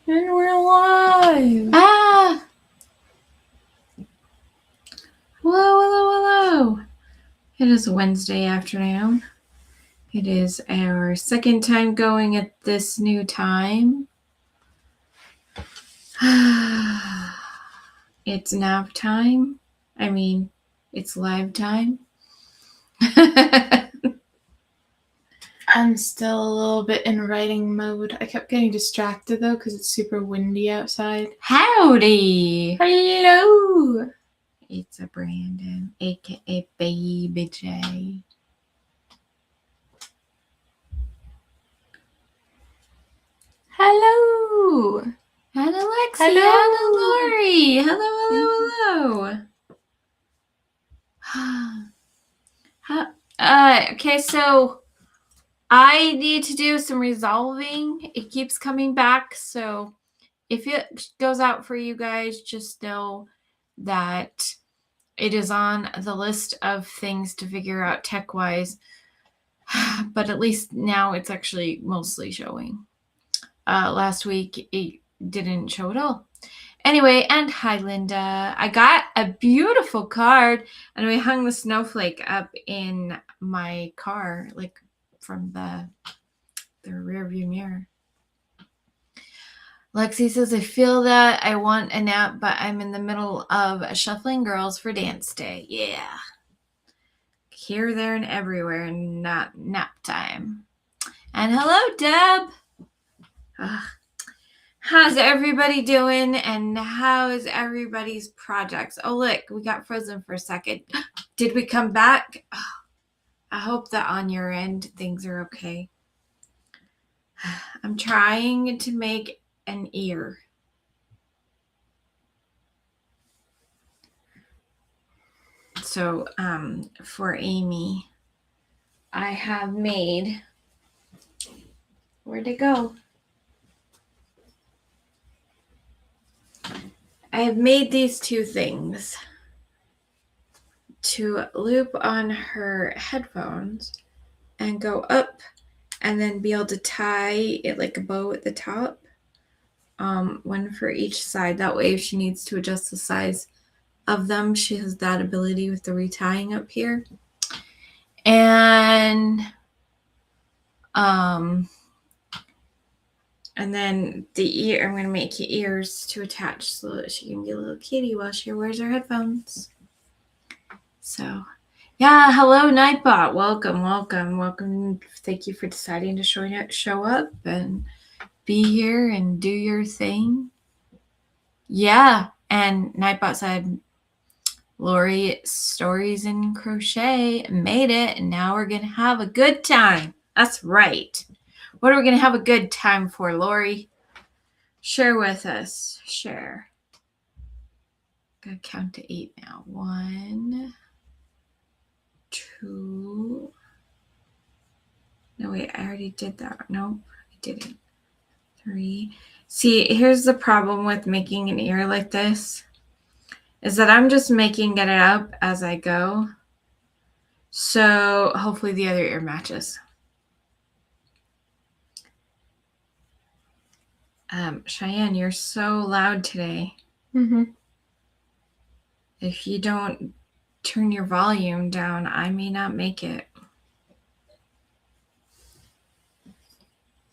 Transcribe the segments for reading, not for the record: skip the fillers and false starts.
And we're live. Hello. It is Wednesday afternoon. It is our second time going at this new time. It's nap time. I mean, it's live time. I'm still a little bit in writing mode. I kept getting distracted though because it's super windy outside. Howdy. Hello. It's a Brandon, aka Baby J. Hello. Hello, Lexi. Hello. Hello, Lori. Hello. Okay, so I need to do some resolving. It keeps coming back, so if it goes out for you guys, just know that it is on the list of things to figure out tech-wise. But at least now it's actually mostly showing. Last week it didn't show at all. Anyway, and hi, Linda. I got a beautiful card, and we hung the snowflake up in my car, like from the rear view mirror. Lexi says, I feel that I want a nap, but I'm in the middle of shuffling girls for dance day. Yeah. Here, there, and everywhere, and not nap time. And hello, Deb. How's everybody doing? And how is everybody's projects? Oh, look, we got frozen for a second. Did we come back? Oh, I hope that on your end things are okay. I'm trying to make an ear. So, for Amy, I have made, where'd it go? I have made these two things to loop on her headphones and go up and then be able to tie it like a bow at the top. One for each side. That way, if she needs to adjust the size of them, she has that ability with the retying up here. And then the ear, I'm going to make ears to attach so that she can be a little kitty while she wears her headphones. So, yeah, hello, Nightbot. Welcome. Thank you for deciding to show up and be here and do your thing. Yeah, and Nightbot said, Lori, stories in crochet made it, and now we're going to have a good time. That's right. What are we going to have a good time for, Lori? Share with us. Share. Gotta count to 8 now. 1, 2. No, wait, I already did that. Nope, I didn't. 3. See, here's the problem with making an ear like this, is that I'm just making it up as I go. So hopefully the other ear matches. ShiAnne, you're so loud today. If you don't turn your volume down, I may not make it.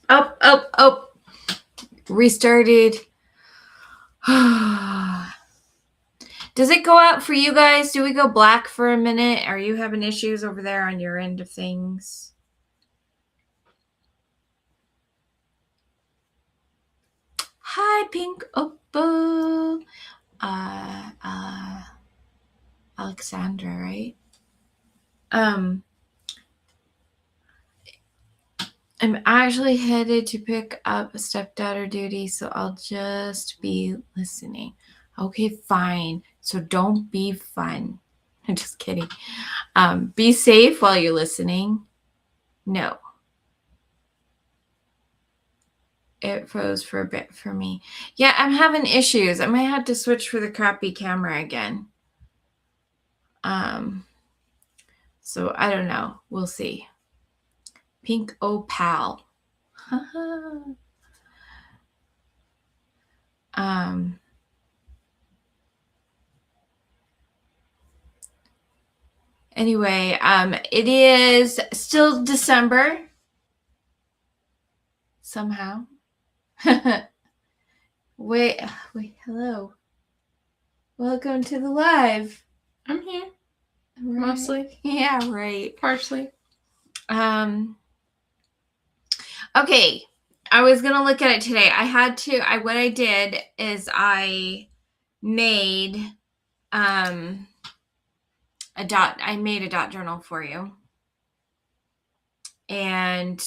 Oh. Restarted. Does it go out for you guys? Do we go black for a minute? Are you having issues over there on your end of things? Hi, Pink Opal. Alexandra, right? I'm actually headed to pick up stepdaughter duty, so I'll just be listening. Okay, fine. So don't be fun. I'm just kidding. Be safe while you're listening. No. It froze for a bit for me. Yeah, I'm having issues. I might have to switch for the crappy camera again. So I don't know. We'll see. Pink Opal. Anyway, it is still December somehow. wait, hello. Welcome to the live. I'm here. Right. Mostly. Yeah, right. Partially. Okay. I was going to look at it today. What I did is I made I made a dot journal for you. And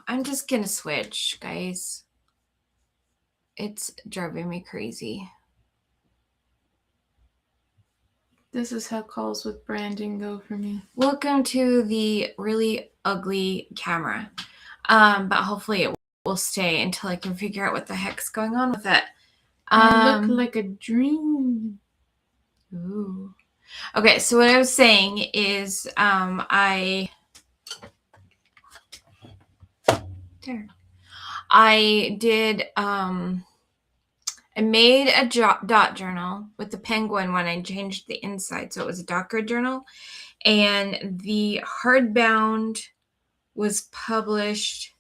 I'm just going to switch, guys. It's driving me crazy. This is how calls with branding go for me. Welcome to the really ugly camera. But hopefully it will stay until I can figure out what the heck's going on with it. I look like a dream. Ooh. Okay, so what I was saying is I did I made a dot journal with the penguin when I changed the inside, so it was a dot grid journal, and the hardbound was published,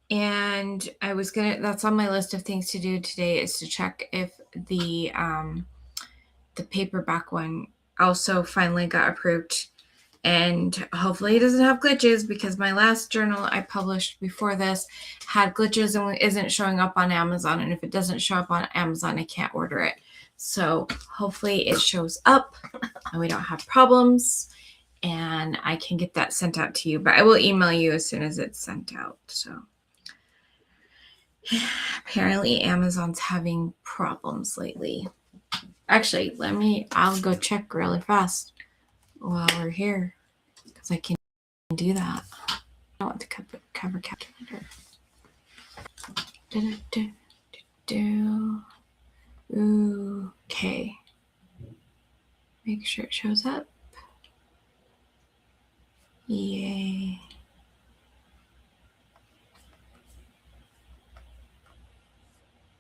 and that's on my list of things to do today, is to check if the paperback one also finally got approved, and hopefully it doesn't have glitches, because my last journal I published before this had glitches and isn't showing up on Amazon, and if it doesn't show up on Amazon, I can't order it. So hopefully it shows up and we don't have problems, and I can get that sent out to you, but I will email you as soon as it's sent out. So apparently Amazon's having problems lately. Actually, I'll go check really fast while we're here, because I can do that. I want the cover calculator. Okay. Make sure it shows up. Yay.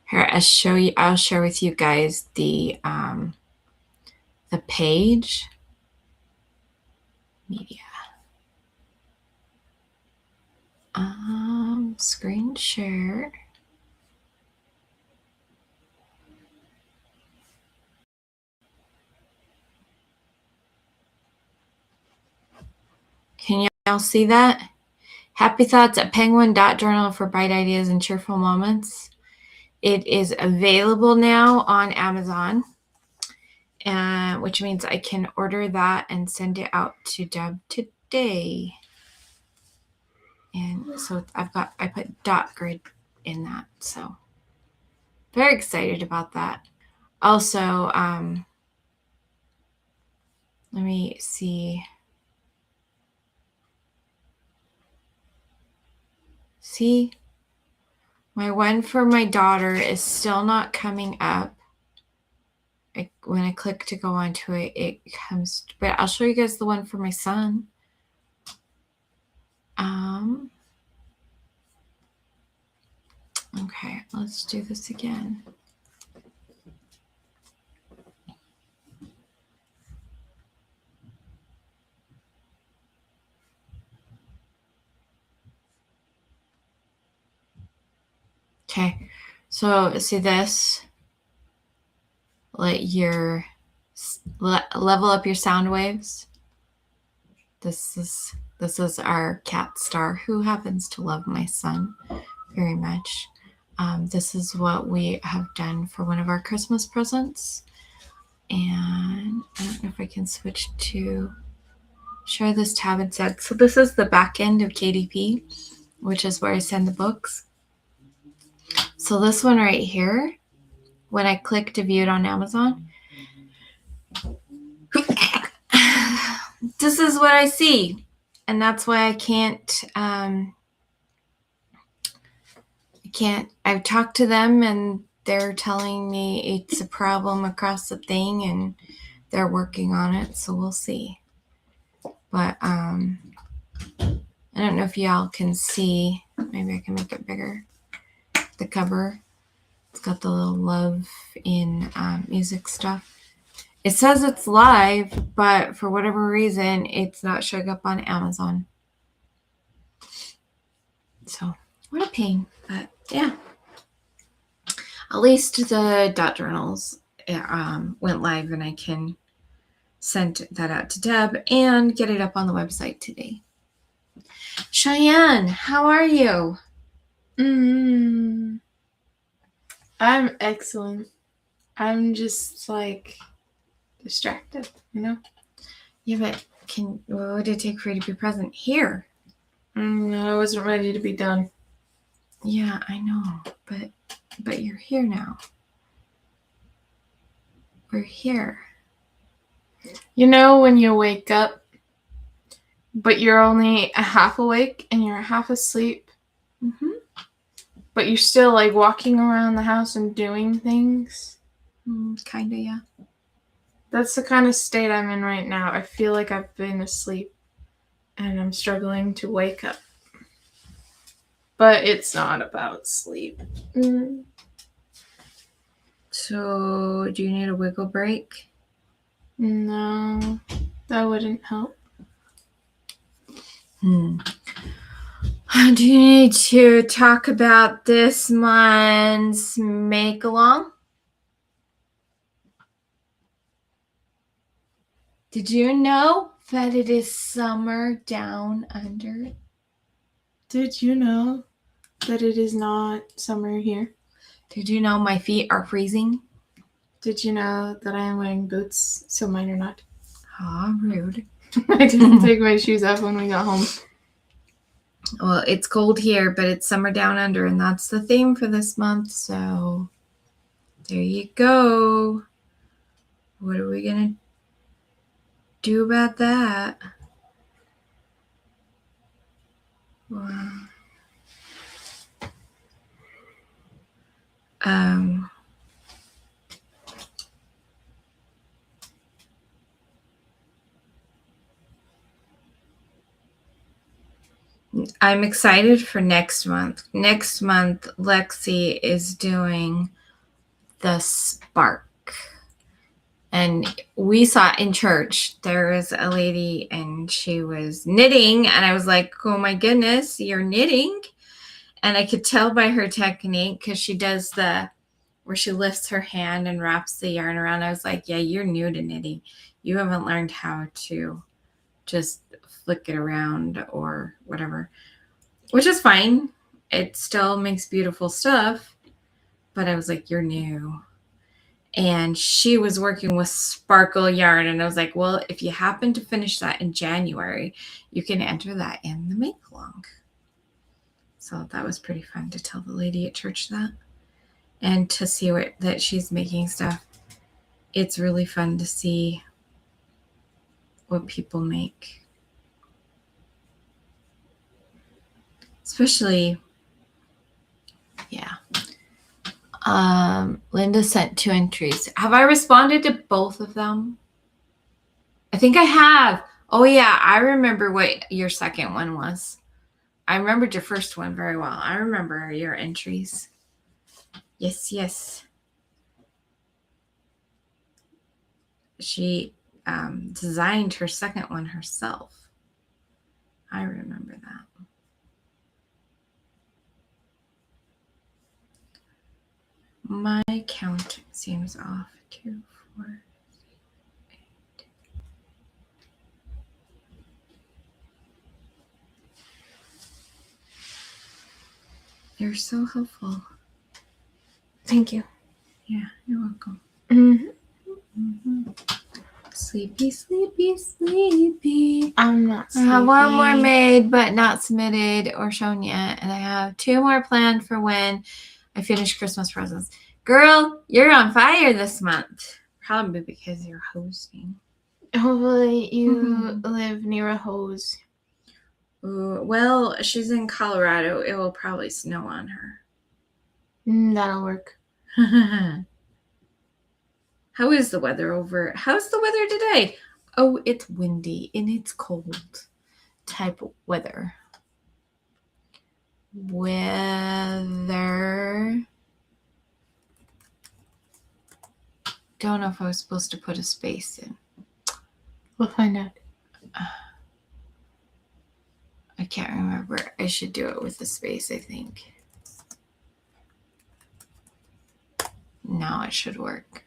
Here, I'll share with you guys the page. Media. Screen share. Can y'all see that? Happy Thoughts, a Penguin dot journal for bright ideas and cheerful moments. It is available now on Amazon, which means I can order that and send it out to Deb today. And so I put dot grid in that. So very excited about that. Also, let me see. See, my one for my daughter is still not coming up. When I click to go onto it, it comes, but I'll show you guys the one for my son. Okay, let's do this again. Okay, so see this? Level up your sound waves. This is our cat Star, who happens to love my son very much. This is what we have done for one of our Christmas presents. And I don't know if I can switch to share this tab instead. So this is the back end of KDP, which is where I send the books. So this one right here, when I click to view it on Amazon, this is what I see. And that's why I can't, I've talked to them and they're telling me it's a problem across the thing and they're working on it. So we'll see. But I don't know if y'all can see. Maybe I can make it bigger. The cover. It's got the little love in music stuff. It says it's live, but for whatever reason, it's not showing up on Amazon. So, what a pain. But yeah. At least the dot journals went live, and I can send that out to Deb and get it up on the website today. ShiAnne, how are you? I'm excellent. I'm just like distracted, you know? Yeah, but what would it take for you to be present here? I wasn't ready to be done. Yeah, I know, but you're here now. We're here. You know when you wake up, but you're only half awake and you're half asleep? Mm-hmm. But you're still like walking around the house and doing things? Kinda, yeah. That's the kind of state I'm in right now. I feel like I've been asleep and I'm struggling to wake up. But it's not about sleep. So, do you need a wiggle break? No, that wouldn't help. Do you need to talk about this month's make-along? Did you know that it is summer down under? Did you know that it is not summer here? Did you know my feet are freezing? Did you know that I am wearing boots, so mine are not? Aw, rude. I didn't take my shoes off when we got home. Well, it's cold here, but it's summer down under, and that's the theme for this month, so there you go. What are we going to do about that? Wow. I'm excited for next month. Next month, Lexi is doing the Spark. And we saw in church, there was a lady and she was knitting. And I was like, oh my goodness, you're knitting. And I could tell by her technique, because she does where she lifts her hand and wraps the yarn around. I was like, yeah, you're new to knitting. You haven't learned how to just flick it around or whatever, which is fine. It still makes beautiful stuff. But I was like, you're new. And she was working with sparkle yarn. And I was like, well, if you happen to finish that in January, you can enter that in the make-along. So that was pretty fun to tell the lady at church that. And to see that she's making stuff. It's really fun to see what people make. Especially, yeah. Linda sent 2 entries. Have I responded to both of them? I think I have. Oh yeah, I remember what your second one was. I remembered your first one very well. I remember your entries. Yes. She designed her second one herself. I remember that. My count seems off. 2, 4, 8. You're so helpful. Thank you. Yeah, you're welcome. Mm-hmm. Sleepy. I'm not sleepy. I have 1 more made, but not submitted or shown yet. And I have 2 more planned for when I finish Christmas presents. Girl, you're on fire this month. Probably because you're hosting. Hopefully you live near a hose. Ooh, well, she's in Colorado. It will probably snow on her. That'll work. How is the weather over? How's the weather today? Oh, it's windy and it's cold type of weather. Weather. don't know if I was supposed to put a space in. We'll find out. I can't remember. I should do it with the space, I think. Now it should work.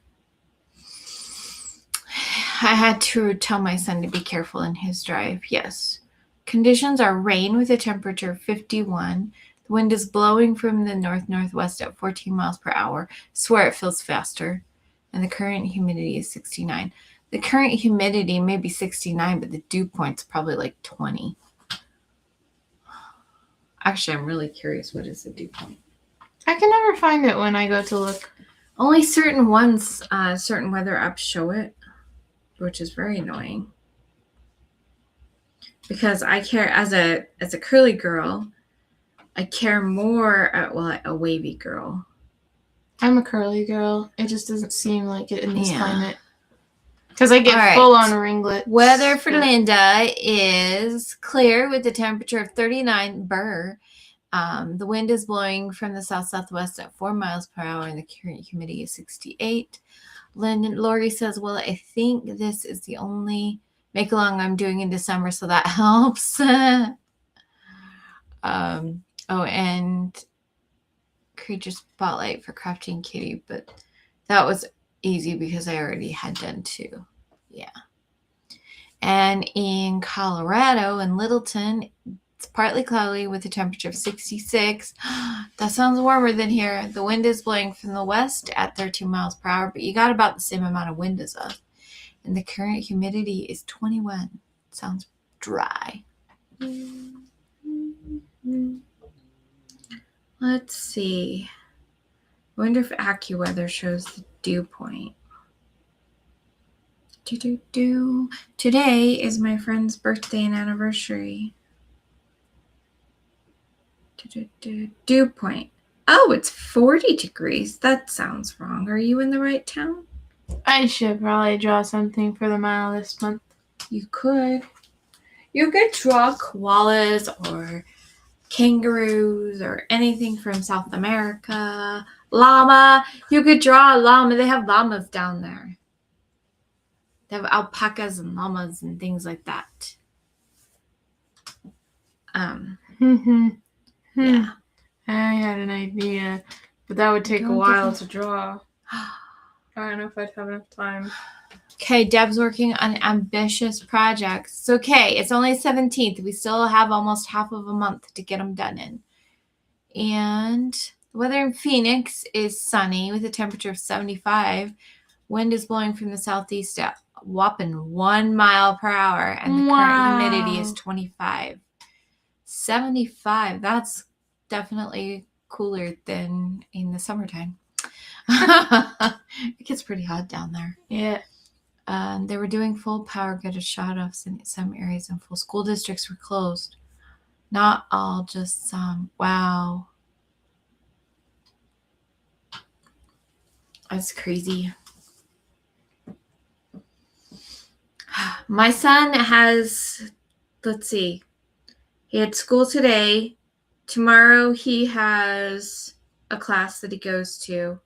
I had to tell my son to be careful in his drive. Yes. Conditions are rain with a temperature of 51. The wind is blowing from the north-northwest at 14 miles per hour. I swear it feels faster. And the current humidity is 69. The current humidity may be 69, but the dew point's probably like 20. Actually, I'm really curious. What is the dew point? I can never find it when I go to look. Only certain ones, certain weather apps show it, which is very annoying. Because I care as a curly girl, I care more a wavy girl. I'm a curly girl. It just doesn't seem like it in this Yeah. climate. Because I get full on ringlets. Weather for Linda is clear with a temperature of 39 burr. The wind is blowing from the south-southwest at 4 miles per hour, and the current humidity is 68. Lori says, well, I think this is the only make-along I'm doing in December, so that helps. And Creature Spotlight for Crafting Kitty, but that was easy because I already had done 2. Yeah. And in Colorado, in Littleton, it's partly cloudy with a temperature of 66. That sounds warmer than here. The wind is blowing from the west at 13 miles per hour, but you got about the same amount of wind as us. And the current humidity is 21. Sounds dry. Let's see. I wonder if AccuWeather shows the dew point. Today is my friend's birthday and anniversary. Dew point. Oh, it's 40 degrees. That sounds wrong. Are you in the right town? I should probably draw something for the mile this month. You could. You could draw koalas or kangaroos or anything from South America. Llama. You could draw a llama. They have llamas down there. They have alpacas and llamas and things like that. Yeah. I had an idea, but that would take a while to draw. I don't know if I'd have enough time. Okay, Deb's working on ambitious projects. It's okay. It's only 17th. We still have almost half of a month to get them done in. And the weather in Phoenix is sunny with a temperature of 75. Wind is blowing from the southeast at a whopping 1 mile per hour. And the current humidity is 25. 75. That's definitely cooler than in the summertime. It gets pretty hot down there. Yeah. They were doing full power grid shut-offs in some areas, and full school districts were closed. Not all, just some. Wow. That's crazy. My son has, let's see, he had school today. Tomorrow he has a class that he goes to.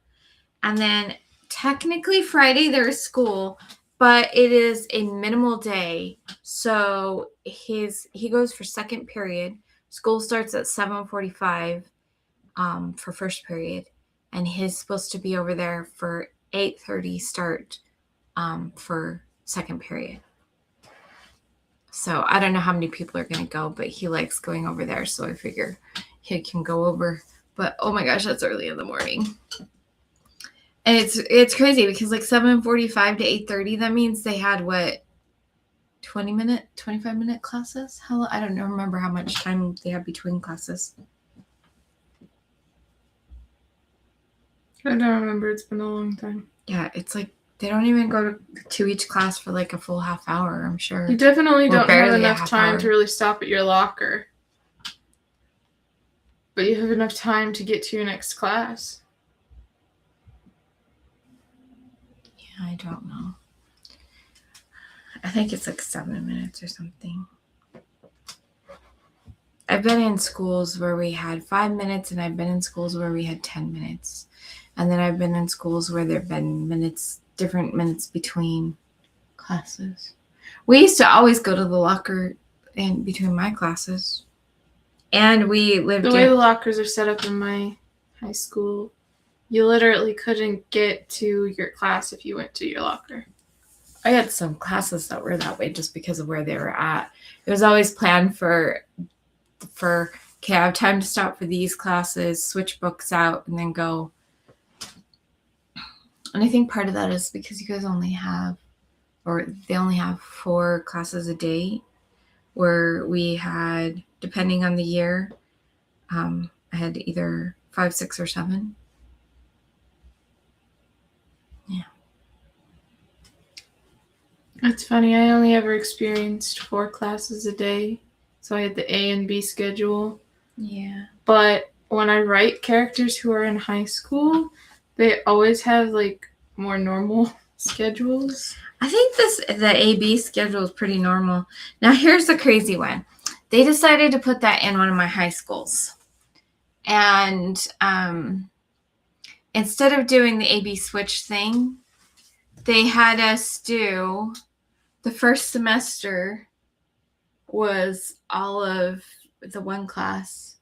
And then technically Friday there is school, but it is a minimal day. So he goes for second period. School starts at 7:45 for first period. And he's supposed to be over there for 8:30 start for second period. So I don't know how many people are going to go, but he likes going over there. So I figure he can go over. But oh my gosh, that's early in the morning. And it's crazy because like 7:45 to 8:30, that means they had what, 25-minute classes? I don't remember how much time they had between classes. I don't remember. It's been a long time. Yeah, it's like they don't even go to each class for like a full half hour, I'm sure. You definitely don't have enough time to really stop at your locker. But you have enough time to get to your next class. Yeah, I don't know. I think it's like 7 minutes or something. I've been in schools where we had 5 minutes, and I've been in schools where we had 10 minutes. And then I've been in schools where there have been minutes different minutes between classes. We used to always go to the locker in between my classes. And we lived The way the lockers are set up in my high school, you literally couldn't get to your class if you went to your locker. I had some classes that were that way just because of where they were at. It was always planned for okay, I have time to stop for these classes, switch books out, and then go. And I think part of that is because you guys only have, or they only have 4 classes a day, where we had, depending on the year, I had either 5, 6, or 7. Yeah. It's funny, I only ever experienced 4 classes a day, so I had the A and B schedule. Yeah. But when I write characters who are in high school, they always have like more normal schedules. I think the AB schedule is pretty normal. Now here's the crazy one. They decided to put that in one of my high schools. And instead of doing the AB switch thing, they had us do, the first semester was all of the one class.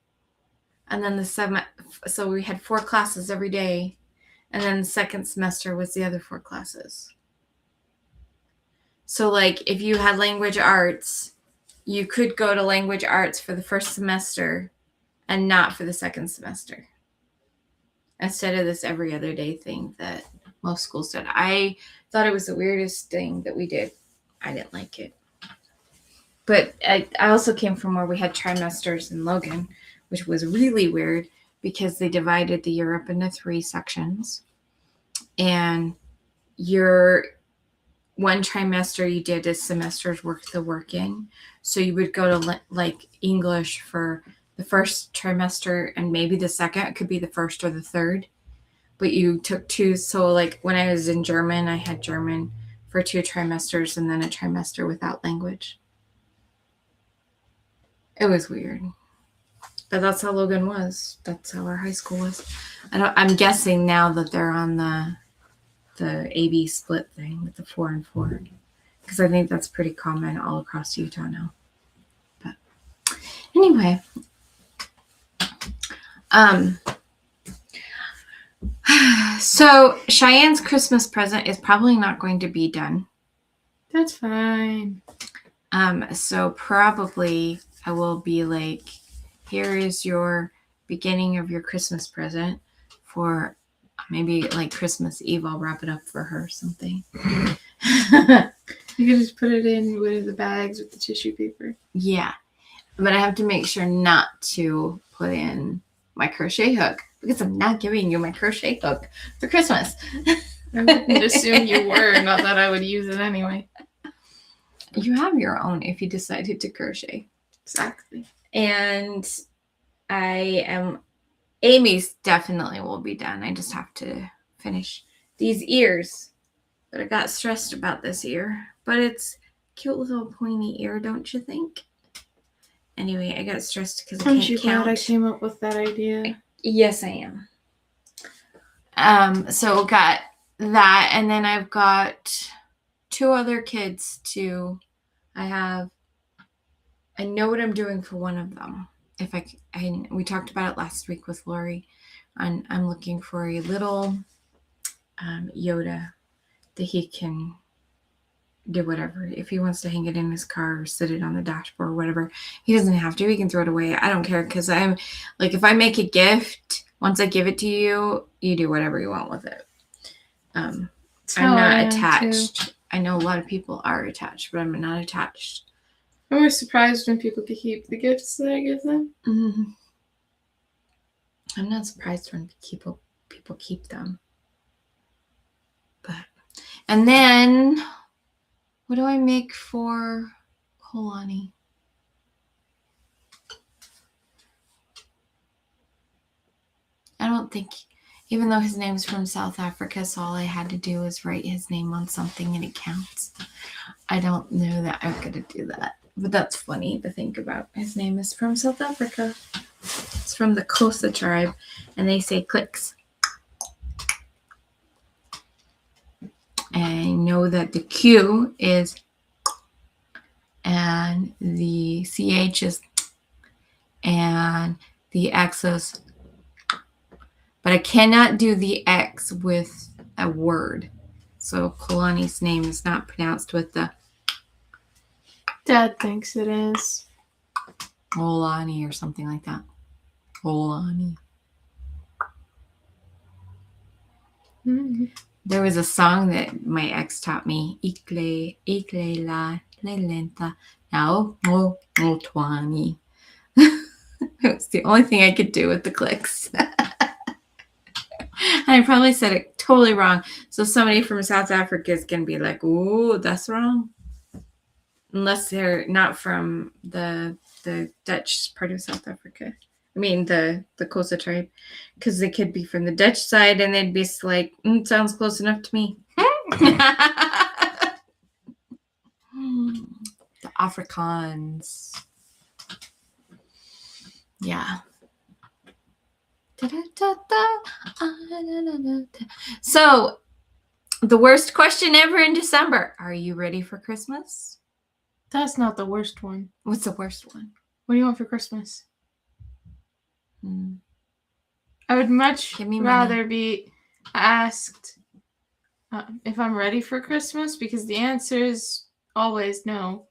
And then so we had 4 classes every day. And then the second semester was the other 4 classes. So like if you had language arts, you could go to language arts for the first semester and not for the second semester, instead of this every other day thing that most schools did. I thought it was the weirdest thing that we did. I didn't like it. But I also came from where we had trimesters in Logan, which was really weird because they divided the year up into 3 sections. And your one trimester you did a semester's worth of work in. So you would go to like English for the first trimester and maybe the second. It could be the first or the third. But you took 2. So like when I was in German, I had German for 2 trimesters and then a trimester without language. It was weird. But that's how Logan was. That's how our high school was. I'm guessing now that they're on the AB split thing with the 4 and 4, because I think that's pretty common all across Utah now. But anyway, so Cheyenne's Christmas present is probably not going to be done. That's fine. So probably I will be like, here is your beginning of your Christmas present for maybe like Christmas Eve. I'll wrap it up for her or something. You can just put it in one of the bags with the tissue paper. Yeah. But I have to make sure not to put in my crochet hook, because I'm not giving you my crochet hook for Christmas. I wouldn't assume you were, not that I would use it anyway. You have your own if you decided to crochet. Exactly. And Amy's definitely will be done. I just have to finish these ears. But I got stressed about this ear. But it's cute little pointy ear, don't you think? Anyway, I got stressed because I can't count. Aren't you glad I came up with that idea? Yes, I am. So got that, and then I've got 2 other kids too. I know what I'm doing for one of them. We talked about it last week with Lori. I'm looking for a little Yoda that he can do whatever. If he wants to hang it in his car or sit it on the dashboard or whatever, he doesn't have to. He can throw it away. I don't care, because I'm like, if I make a gift, once I give it to you, you do whatever you want with it. I'm not attached. I know a lot of people are attached, but I'm not attached. I'm always surprised when people can keep the gifts that I give them. Mm-hmm. I'm not surprised when people keep them. And then, what do I make for Kolani? I don't think, even though his name's from South Africa, so all I had to do was write his name on something and it counts. I don't know that I'm going to do that. But that's funny to think about. His name is from South Africa. It's from the Xhosa tribe, and they say clicks. I know that the Q is, and the CH is, and the X is, but I cannot do the X with a word. So Kalani's name is not pronounced with the Dad thinks it is. Olani or something like that. Olani. Mm-hmm. There was a song that my ex taught me. Ikle, ikle la, le lenta, now, mo, mo twani. It was the only thing I could do with the clicks. I probably said it totally wrong. So somebody from South Africa is going to be like, ooh, that's wrong. Unless they're not from the Dutch part of South Africa. I mean, the Xhosa tribe. Because they could be from the Dutch side and they'd be like, sounds close enough to me. The Afrikaans. Yeah. So, the worst question ever in December. Are you ready for Christmas? That's not the worst one. What's the worst one? What do you want for Christmas? I would much rather be asked if I'm ready for Christmas, because the answer is always no.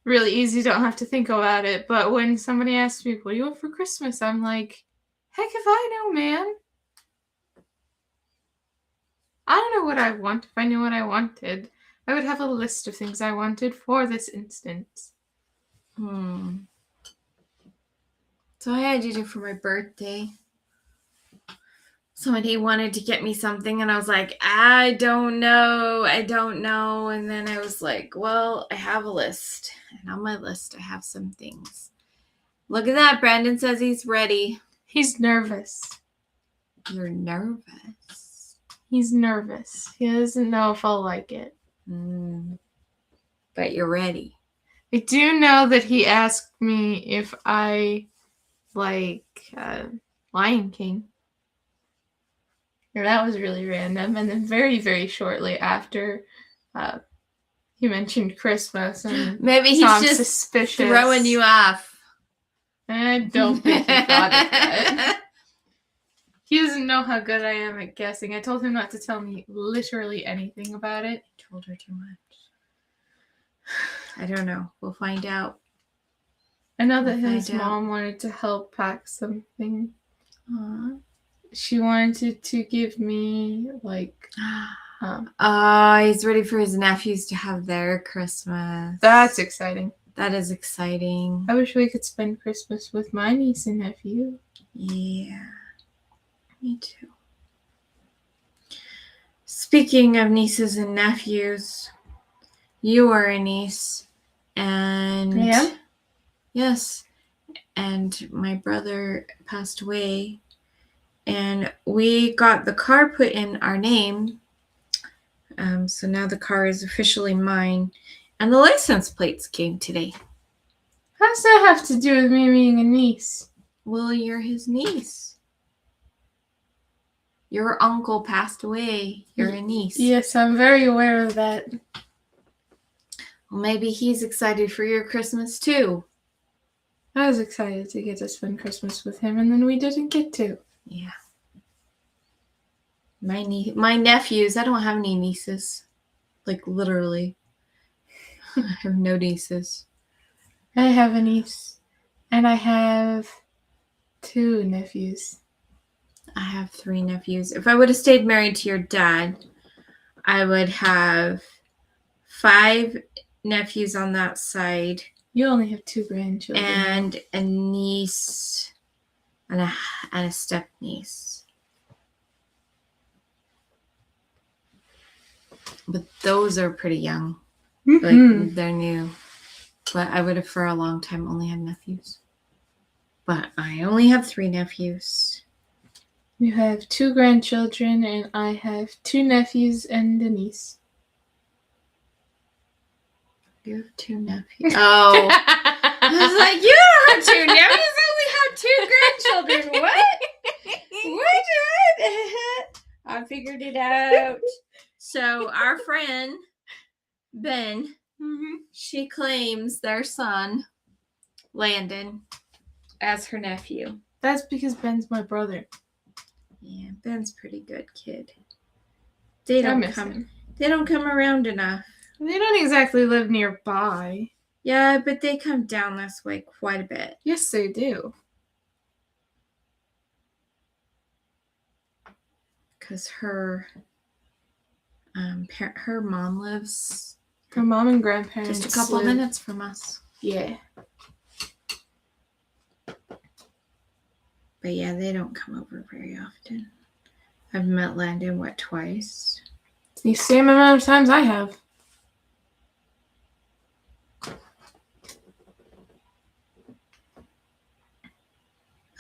Really easy, don't have to think about it. But when somebody asks me, what do you want for Christmas? I'm like, heck if I know, man. I don't know what I want. If I knew what I wanted, I would have a list of things I wanted for this instance. So I had to do for my birthday. Somebody wanted to get me something and I was like, I don't know. And then I was like, well, I have a list. And on my list, I have some things. Look at that. Brandon says he's ready. He's nervous. You're nervous. He's nervous. He doesn't know if I'll like it. But you're ready. I do know that he asked me if I like Lion King. That was really random. And then very, very shortly after, he mentioned Christmas. And maybe he's just suspicious. Throwing you off. I don't think he thought of that. He doesn't know how good I am at guessing. I told him not to tell me literally anything about it. I told her too much. I don't know. We'll find out. I know that his mom wanted to help pack something. She wanted to give me, like... he's ready for his nephews to have their Christmas. That's exciting. That is exciting. I wish we could spend Christmas with my niece and nephew. Yeah. Me too. Speaking of nieces and nephews, you are a niece. And... Yeah? Yes. And my brother passed away. And we got the car put in our name. So now the car is officially mine. And the license plates came today. How does that have to do with me being a niece? Well, you're his niece. Your uncle passed away. You're a niece. Yes, I'm very aware of that. Well, maybe he's excited for your Christmas too. I was excited to get to spend Christmas with him, and then we didn't get to. Yeah. My nephews, I don't have any nieces. Like, literally. I have no nieces. I have a niece, and I have 2 nephews. I have 3 nephews. If I would have stayed married to your dad, I would have 5 nephews on that side. You only have 2 grandchildren. And a niece and a step niece. But those are pretty young. Like, they're new. But I would have for a long time only had nephews. But I only have 3 nephews. You have 2 grandchildren, and I have 2 nephews and a niece. You have 2 nephews. Oh. I was like, you don't have 2 nephews, I only have 2 grandchildren. What? What? I figured it out. So our friend, Ben, Mm-hmm. she claims their son, Landon, as her nephew. That's because Ben's my brother. Yeah, Ben's a pretty good kid. They I don't miss come. him. They don't come around enough. They don't exactly live nearby. Yeah, but they come down this way quite a bit. Yes, they do. Because her mom lives Her mom and grandparents just a couple live... minutes from us. Yeah. But yeah, they don't come over very often. I've met Landon, twice? The same amount of times I have.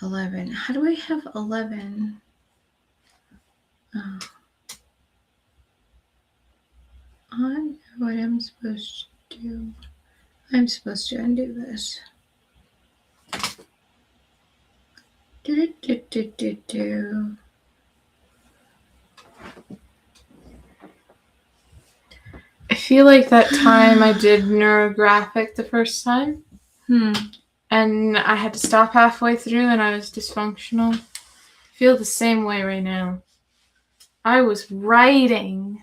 $11. How do I have 11? Oh. I know what I'm supposed to do. I'm supposed to undo this. Do. I feel like that time I did neurographic the first time. And I had to stop halfway through and I was dysfunctional. I feel the same way right now. I was writing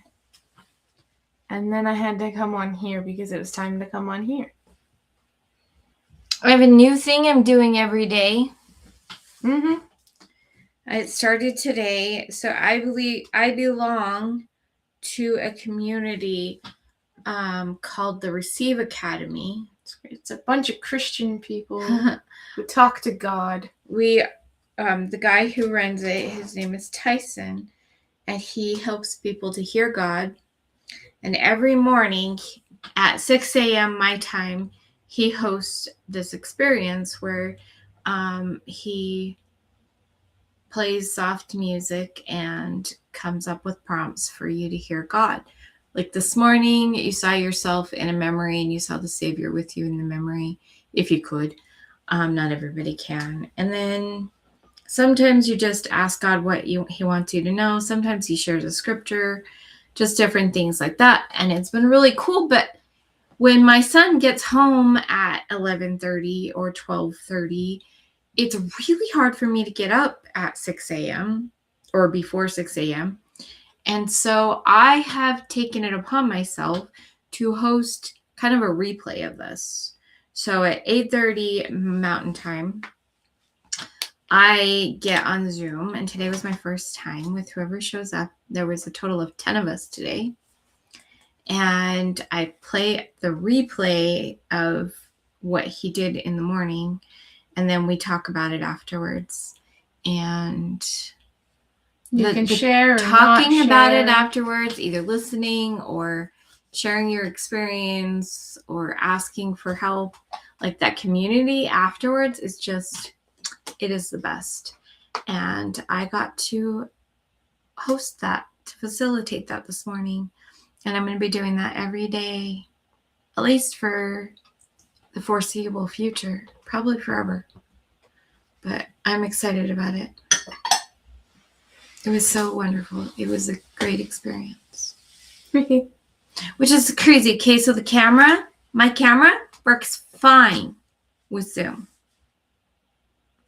and then I had to come on here because it was time to come on here. I have a new thing I'm doing every day. Mm-hmm. It started today. So I belong to a community called the Receive Academy. It's a bunch of Christian people who talk to God. The guy who runs it, his name is Tyson, and he helps people to hear God. And every morning at 6 a.m. my time, he hosts this experience where he plays soft music and comes up with prompts for you to hear God. Like this morning, you saw yourself in a memory and you saw the Savior with you in the memory, if you could. Not everybody can. And then sometimes you just ask God what he wants you to know. Sometimes he shares a scripture, just different things like that. And it's been really cool. But when my son gets home at 11:30 or 12:30, it's really hard for me to get up at 6 a.m. or before 6 a.m. And so I have taken it upon myself to host kind of a replay of this. So at 8:30 Mountain Time, I get on Zoom, and today was my first time with whoever shows up. There was a total of 10 of us today. And I play the replay of what he did in the morning, and then we talk about it afterwards. And you can share or talking not about share. it afterwards, either listening or sharing your experience or asking for help. Like that community afterwards is just, it is the best. And I got to host that, to facilitate that this morning. And I'm going to be doing that every day, at least for the foreseeable future, probably forever. But I'm excited about it. It was so wonderful. It was a great experience. Which is crazy. Okay, so my camera works fine with Zoom.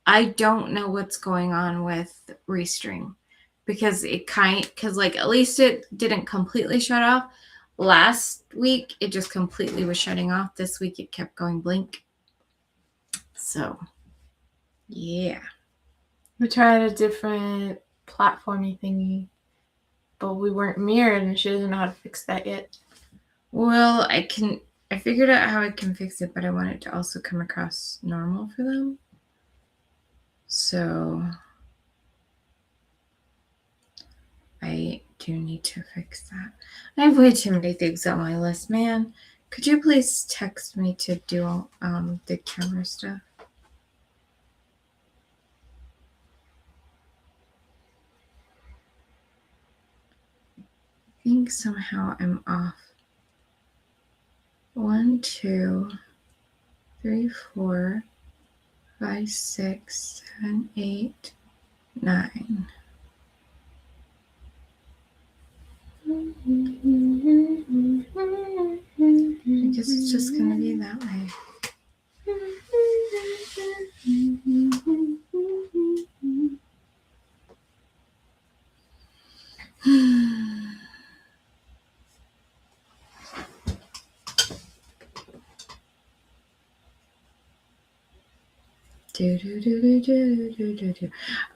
I don't know what's going on with Restream because at least it didn't completely shut off. Last week, it just completely was shutting off. This week, it kept going blink. So, yeah. We tried a different platformy thingy, but we weren't mirrored, and she doesn't know how to fix that yet. Well, I figured out how I can fix it, but I want it to also come across normal for them. So I do need to fix that. I have way too many things on my list, man. Could you please text me to do the camera stuff? I think somehow I'm off. 1, 2, 3, 4, 5, 6, 7, 8, 9. I guess it's just gonna be that way.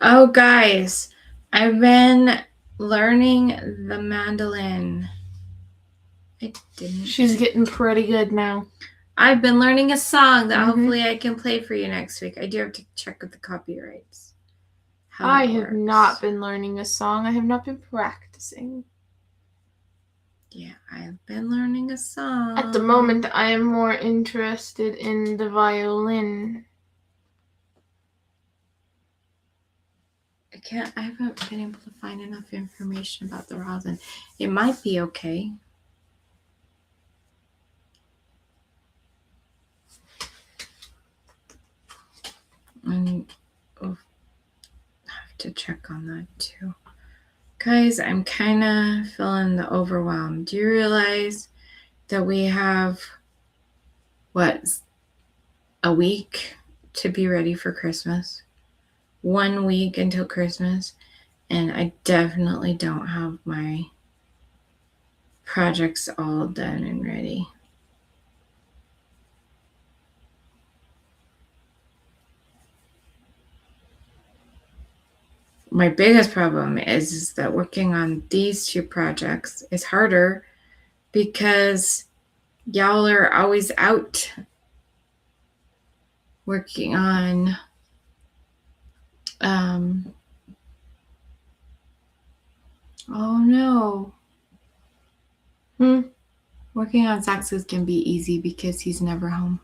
Oh, guys, I've been learning the mandolin. I didn't. She's getting pretty good now. I've been learning a song that hopefully I can play for you next week. I do have to check with the copyrights. I have not been learning a song. I have not been practicing. Yeah, I've been learning a song. At the moment, I am more interested in the violin. I haven't been able to find enough information about the rosin. It might be okay. And I have to check on that too. Guys, I'm kind of feeling the overwhelm. Do you realize that we have, a week to be ready for Christmas? 1 week until Christmas, and I definitely don't have my projects all done and ready. My biggest problem is that working on these 2 projects is harder because y'all are always out working on oh no. Working on Saxes can be easy because he's never home.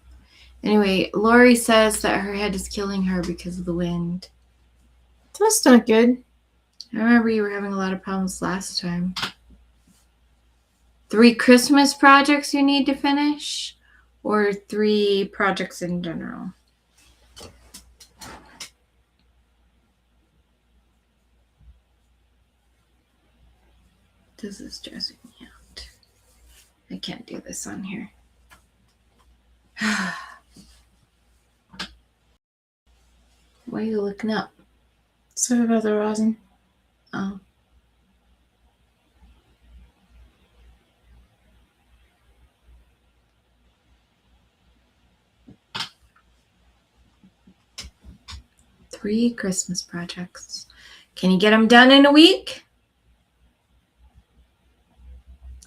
Anyway, Lori says that her head is killing her because of the wind. That's not good. I remember you were having a lot of problems last time. 3 Christmas projects you need to finish, or 3 projects in general? This is stressing me out. I can't do this on here. Why are you looking up? Sorry about the rosin. Oh. Three Christmas projects. Can you get them done in a week?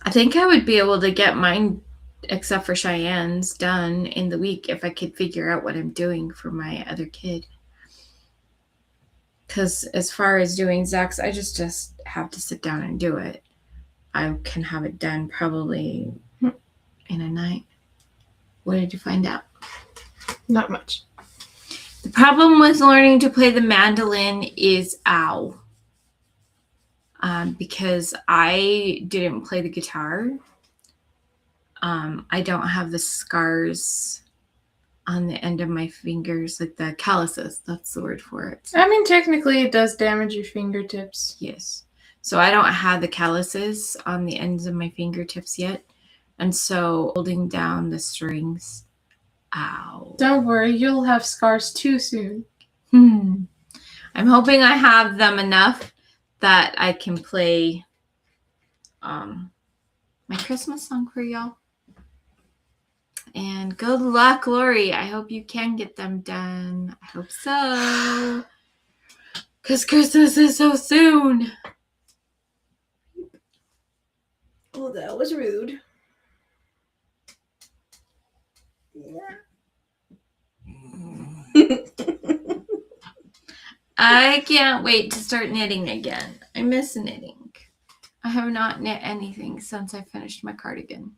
I think I would be able to get mine, except for ShiAnne's, done in the week if I could figure out what I'm doing for my other kid. Because as far as doing Zach's, I just have to sit down and do it. I can have it done probably in a night. What did you find out? Not much. The problem with learning to play the mandolin is because I didn't play the guitar. I don't have the scars on the end of my fingers, like the calluses. That's the word for it. I mean, technically it does damage your fingertips. Yes. So I don't have the calluses on the ends of my fingertips yet. And so holding down the strings, Don't worry, you'll have scars too soon. I'm hoping I have them enough that I can play my Christmas song for y'all. And good luck, Lori. I hope you can get them done. I hope so. Because Christmas is so soon. Oh, that was rude. Yeah. I can't wait to start knitting again. I miss knitting. I have not knit anything since I finished my cardigan.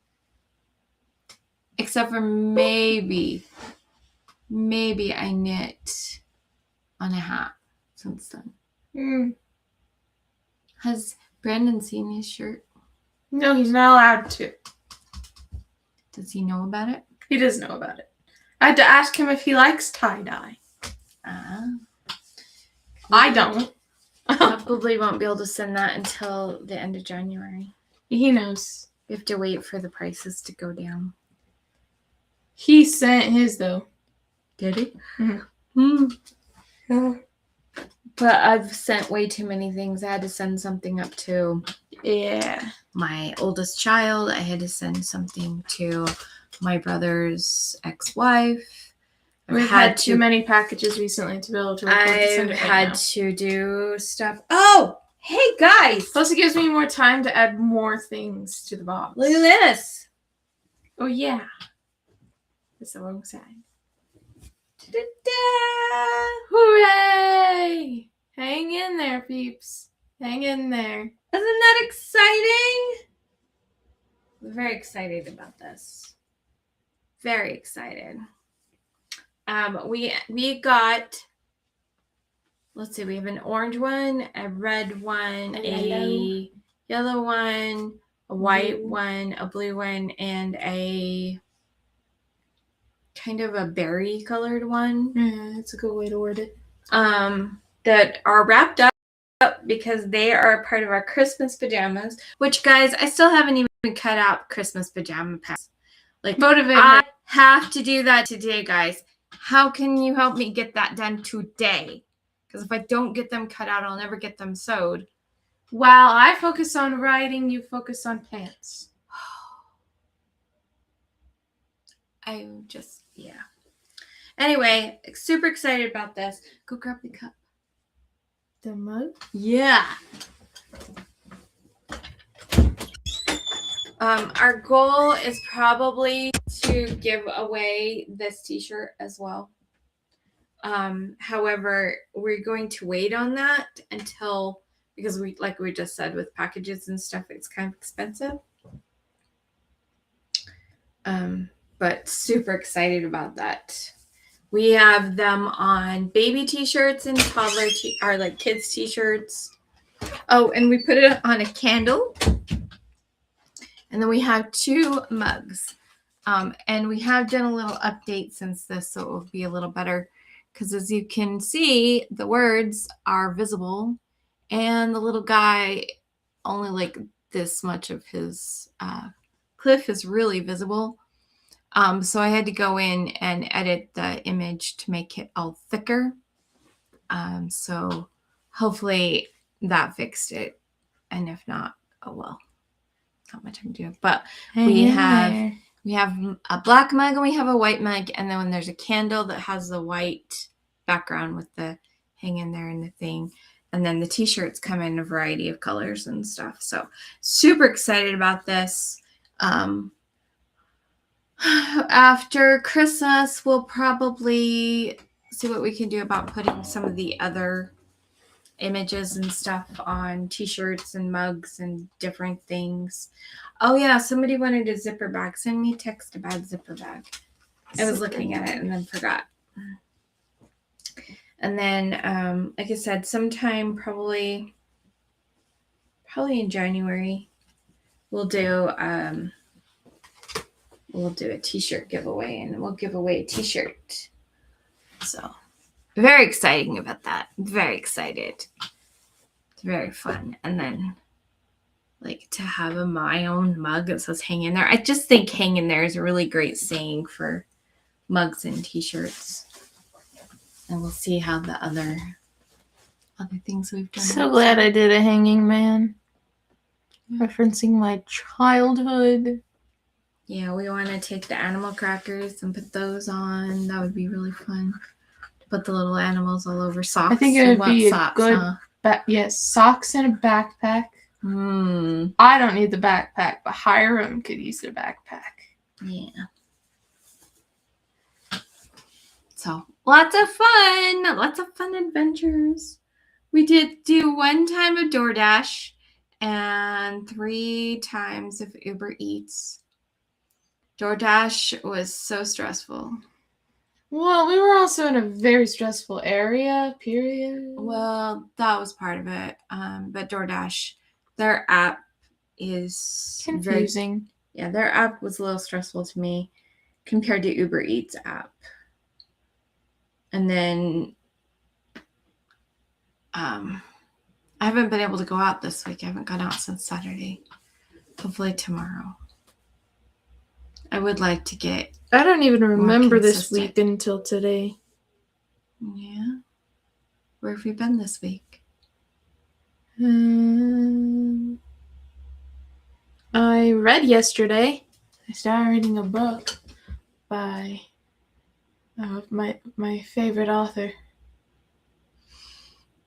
Except for maybe I knit on a hat since then. Has Brandon seen his shirt? No, he's not allowed to. Does he know about it? He does know about it. I had to ask him if he likes tie-dye. I don't. Probably won't be able to send that until the end of January. He knows. We have to wait for the prices to go down. He sent his though. Did he? Mm-hmm. Yeah. But I've sent way too many things. I had to send something up to my oldest child. I had to send something to my brother's ex-wife. We've had too many packages recently to be able to afford to send it right had now. to do stuff. Oh, hey guys! Plus, it gives me more time to add more things to the box. Look at this. Oh yeah. That's the wrong side. Ta-da! Hooray! Hang in there, peeps. Hang in there. Isn't that exciting? I'm very excited about this. Very excited. We got, let's see, we have an orange one, a red one, a yellow one, a white one, a blue one, and a kind of a berry colored one. Yeah, that's a good way to word it. That are wrapped up because they are part of our Christmas pajamas, which, guys, I still haven't even cut out Christmas pajama packs. Like, I have to do that today, guys. How can you help me get that done today? Because if I don't get them cut out, I'll never get them sewed. While I focus on writing, you focus on pants. Yeah. Anyway, super excited about this. Go grab the cup. The mug? Yeah. Our goal is probably to give away this t-shirt as well. However, we're going to wait on that until, because like we just said, with packages and stuff, it's kind of expensive. But super excited about that. We have them on baby t-shirts and toddler or like kids t-shirts. Oh, and we put it on a candle. And then we have 2 mugs. And we have done a little update since this, so it will be a little better. Because as you can see, the words are visible. And the little guy, only like this much of his cliff is really visible. So I had to go in and edit the image to make it all thicker. So hopefully that fixed it. And if not, oh well. Not much I can do. But we have a black mug and we have a white mug. And then when there's a candle that has the white background with the hang in there and the thing. And then the t-shirts come in a variety of colors and stuff. So super excited about this. After Christmas, we'll probably see what we can do about putting some of the other images and stuff on t-shirts and mugs and different things. Oh yeah, somebody wanted a zipper bag. Send me a text about a zipper bag. I was looking at it and then forgot. And then, like I said, sometime probably in January, we'll do a t-shirt giveaway, and we'll give away a t-shirt. So very exciting about that. Very excited. It's very fun. And then like to have my own mug that says hang in there. I just think hang in there is a really great saying for mugs and t-shirts. And we'll see how the other things we've done. So glad I did a hanging man. Referencing my childhood. Yeah, we want to take the animal crackers and put those on. That would be really fun. Put the little animals all over socks. I think it would be socks, a good yes, socks and a backpack. I don't need the backpack, but Hiram could use their backpack. Yeah. So lots of fun adventures. We did do 1 time of DoorDash and 3 times of Uber Eats. DoorDash was so stressful. Well, we were also in a very stressful area, period. Well, that was part of it. But DoorDash, their app is confusing. Their app was a little stressful to me compared to Uber Eats app. And then I haven't been able to go out this week. I haven't gone out since Saturday. Hopefully tomorrow. I would like to get... I don't even remember this consistent. week until today. Yeah? Where have you been this week? I read yesterday. I started reading a book by my favorite author.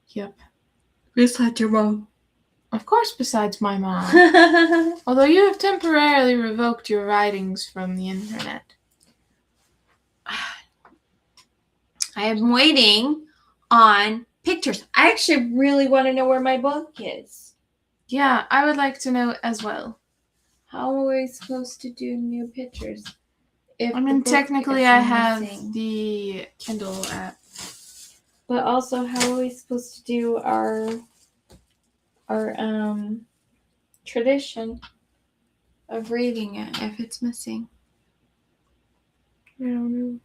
Yep. Besides your mom. Of course, besides my mom. Although you have temporarily revoked your writings from the internet. I am waiting on pictures. I actually really want to know where my book is. Yeah, I would like to know as well. How are we supposed to do new pictures? I mean, technically I have the Kindle app. But also, how are we supposed to do our tradition of reading it if it's missing? I don't know.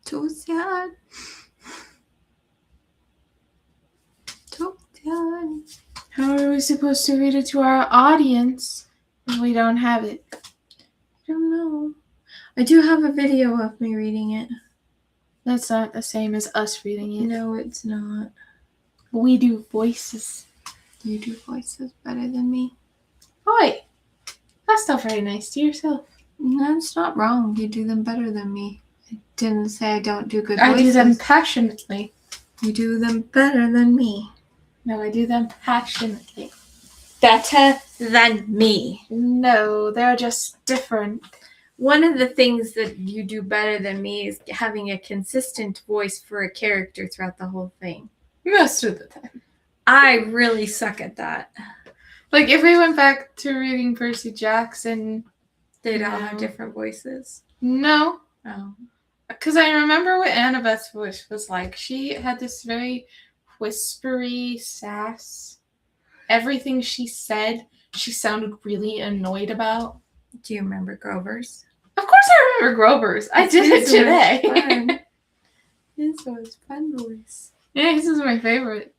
So sad. So sad. How are we supposed to read it to our audience if we don't have it? I don't know. I do have a video of me reading it. That's not the same as us reading it. No, it's not. We do voices. You do voices better than me. Oi! That's not very nice to yourself. No, it's not wrong. You do them better than me. I didn't say I don't do good voices. I do them passionately. You do them better than me. No, I do them passionately. Better than me. No, they're just different. One of the things that you do better than me is having a consistent voice for a character throughout the whole thing. Most of the time. I really suck at that. Like, if we went back to reading Percy Jackson... They'd all have different voices? No. Oh. Because I remember what Annabeth's voice was like. She had this very whispery sass. Everything she said, she sounded really annoyed about. Do you remember Grover's? Of course I remember Grover's. I did it today. His was fun voice. Yeah, his is my favorite.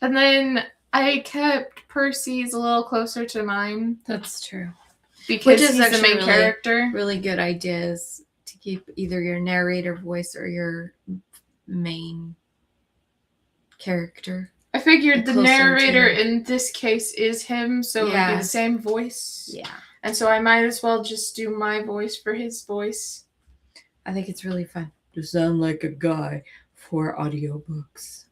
And then I kept Percy's a little closer to mine. That's true. Because he's the main character. Really good ideas to keep either your narrator voice or your main character. I figured the narrator in this case is him, so it would be the same voice. Yeah. And so I might as well just do my voice for his voice. I think it's really fun to sound like a guy for audiobooks.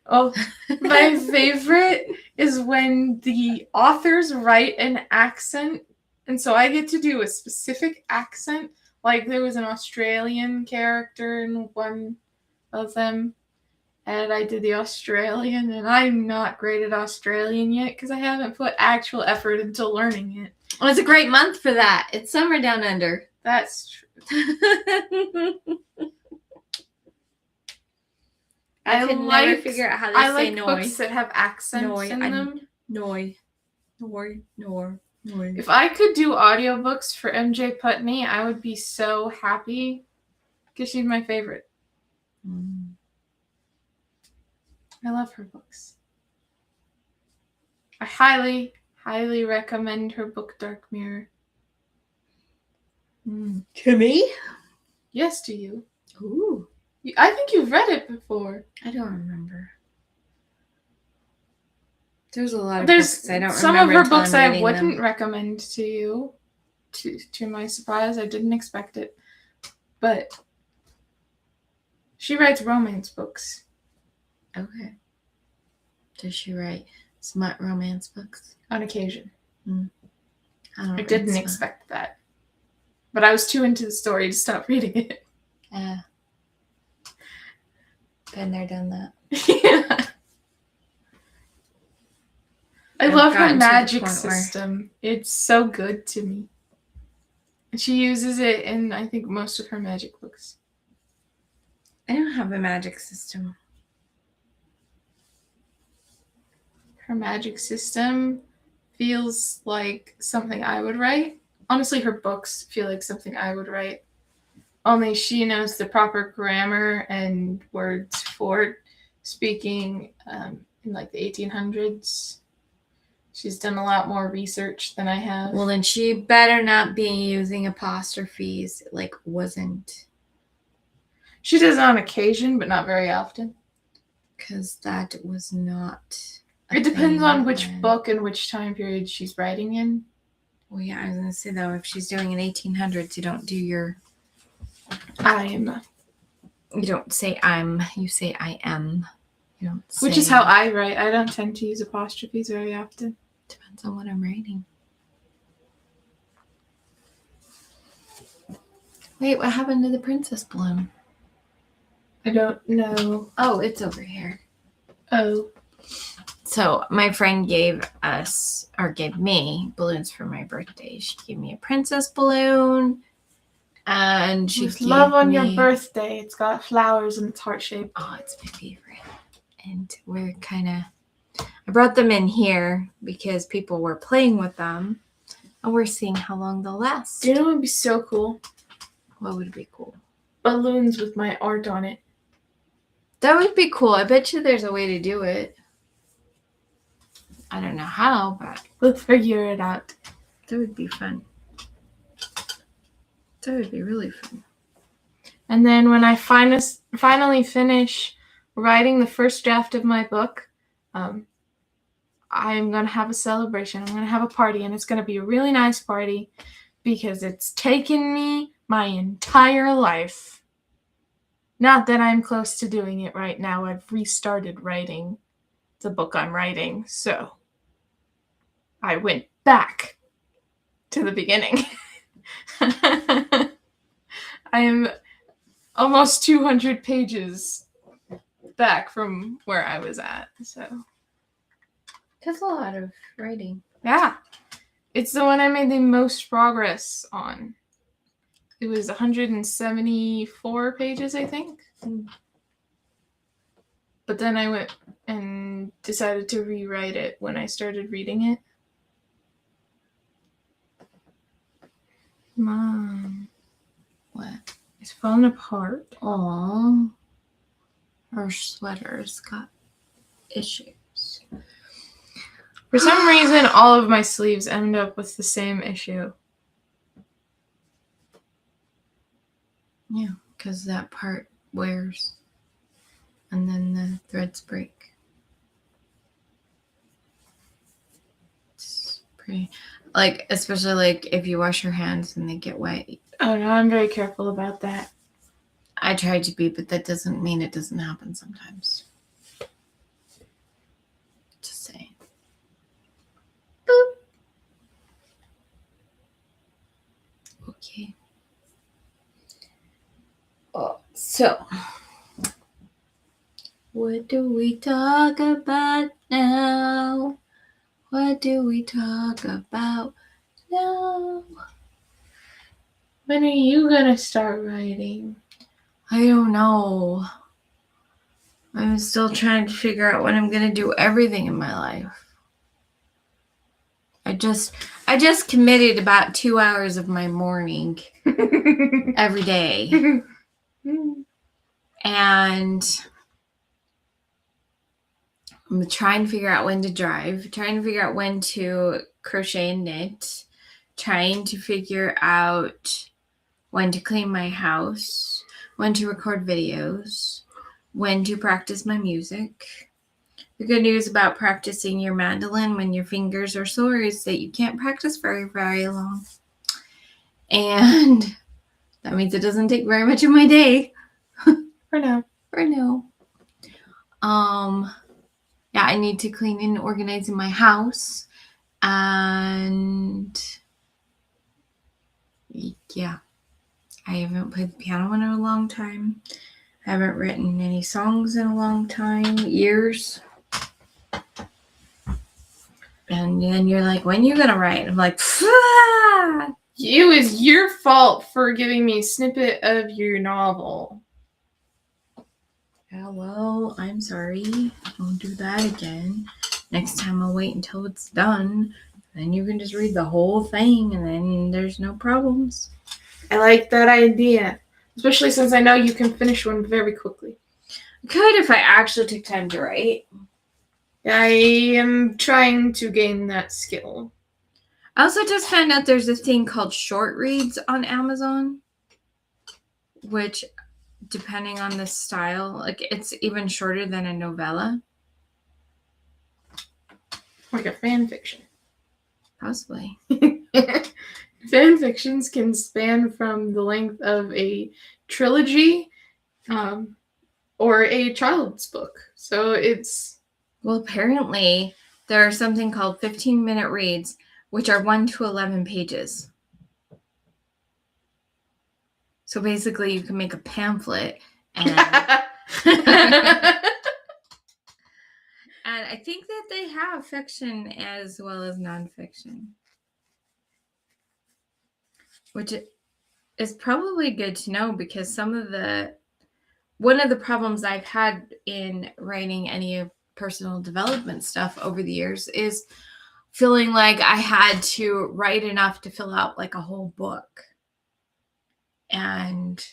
Oh, my favorite is when the authors write an accent, and so I get to do a specific accent. Like, there was an Australian character in one of them, and I did the Australian, and I'm not great at Australian yet because I haven't put actual effort into learning it. Well, it's a great month for that. It's summer down under. That's true. I can never figure out how to say noi. noi. Books that have accents in them. Noi. If I could do audiobooks for MJ Putney, I would be so happy because she's my favorite. I love her books. I highly, highly recommend her book, Dark Mirror. To me? Yes, to you. Ooh. I think you've read it before. I don't remember. There's a lot of books I don't remember. Some of her books I wouldn't recommend to you. To my surprise, I didn't expect it. But she writes romance books. Okay. Does she write smut romance books? On occasion. I didn't expect that. But I was too into the story to stop reading it. Been there, done that. Yeah. I love her magic system. It's so good to me. And she uses it in, I think, most of her magic books. I don't have a magic system. Her magic system feels like something I would write. Honestly, her books feel like something I would write. Only she knows the proper grammar and words for speaking in like the 1800s. She's done a lot more research than I have. Well, then she better not be using apostrophes. Like, wasn't. She does it on occasion, but not very often. Because that was not. It depends on which book and which time period she's writing in. Well, yeah, I was going to say, though, if she's doing in 1800s, you don't do your... I'm. You don't say I'm, you say I am. You don't say... Which is how I write. I don't tend to use apostrophes very often. Depends on what I'm writing. Wait, what happened to the princess balloon? I don't know. Oh, it's over here. Oh. So my friend gave me balloons for my birthday. She gave me a princess balloon, and she With love on your birthday. It's got flowers and it's heart-shaped. Oh, it's my favorite. And we're kind of... I brought them in here because people were playing with them, and we're seeing how long they'll last. Do you know what would be so cool? What would be cool? Balloons with my art on it. That would be cool. I bet you there's a way to do it. I don't know how, but we'll figure it out. That would be fun. That would be really fun. And then when I finally finish writing the first draft of my book, I'm going to have a celebration. I'm going to have a party, and it's going to be a really nice party because it's taken me my entire life. Not that I'm close to doing it right now. I've restarted writing the book I'm writing, so I went back to the beginning. I am almost 200 pages back from where I was at, so. That's a lot of writing. Yeah. It's the one I made the most progress on. It was 174 pages, I think. But then I went and decided to rewrite it when I started reading it. Mom. What? It's falling apart. Aww. Her sweater's got issues. For some reason, all of my sleeves end up with the same issue. Yeah, because that part wears and then the threads break. It's pretty, like, especially like if you wash your hands and they get wet. Oh no, I'm very careful about that. I try to be, but that doesn't mean it doesn't happen sometimes. Just saying. Boop. Okay. Oh, so, what do we talk about now? What do we talk about now? When are you gonna start writing? I don't know. I'm still trying to figure out when I'm gonna do everything in my life. I just committed about 2 hours of my morning every day. And I'm trying to figure out when to drive, trying to figure out when to crochet and knit, trying to figure out when to clean my house, when to record videos, when to practice my music. The good news about practicing your mandolin when your fingers are sore is that you can't practice very, very long. And that means it doesn't take very much of my day. For now. Yeah, I need to clean and organize in my house. And yeah, I haven't played the piano in a long time. I haven't written any songs in a long time, years. And then you're like, when are you gonna write? I'm like, it was your fault for giving me a snippet of your novel. Yeah, well, I'm sorry. I'll do that again. Next time I'll wait until it's done. Then you can just read the whole thing and then there's no problems. I like that idea. Especially since I know you can finish one very quickly. I could if I actually took time to write. I am trying to gain that skill. I also just found out there's a thing called short reads on Amazon, which, depending on the style, like it's even shorter than a novella. Like a fan fiction. Possibly. Fan fictions can span from the length of a trilogy or a child's book. So it's... Well, apparently there's something called 15-minute reads, which are 1 to 11 pages. So basically you can make a pamphlet and... And I think that they have fiction as well as nonfiction, which is probably good to know, because one of the problems I've had in writing any of personal development stuff over the years is feeling like I had to write enough to fill out like a whole book. And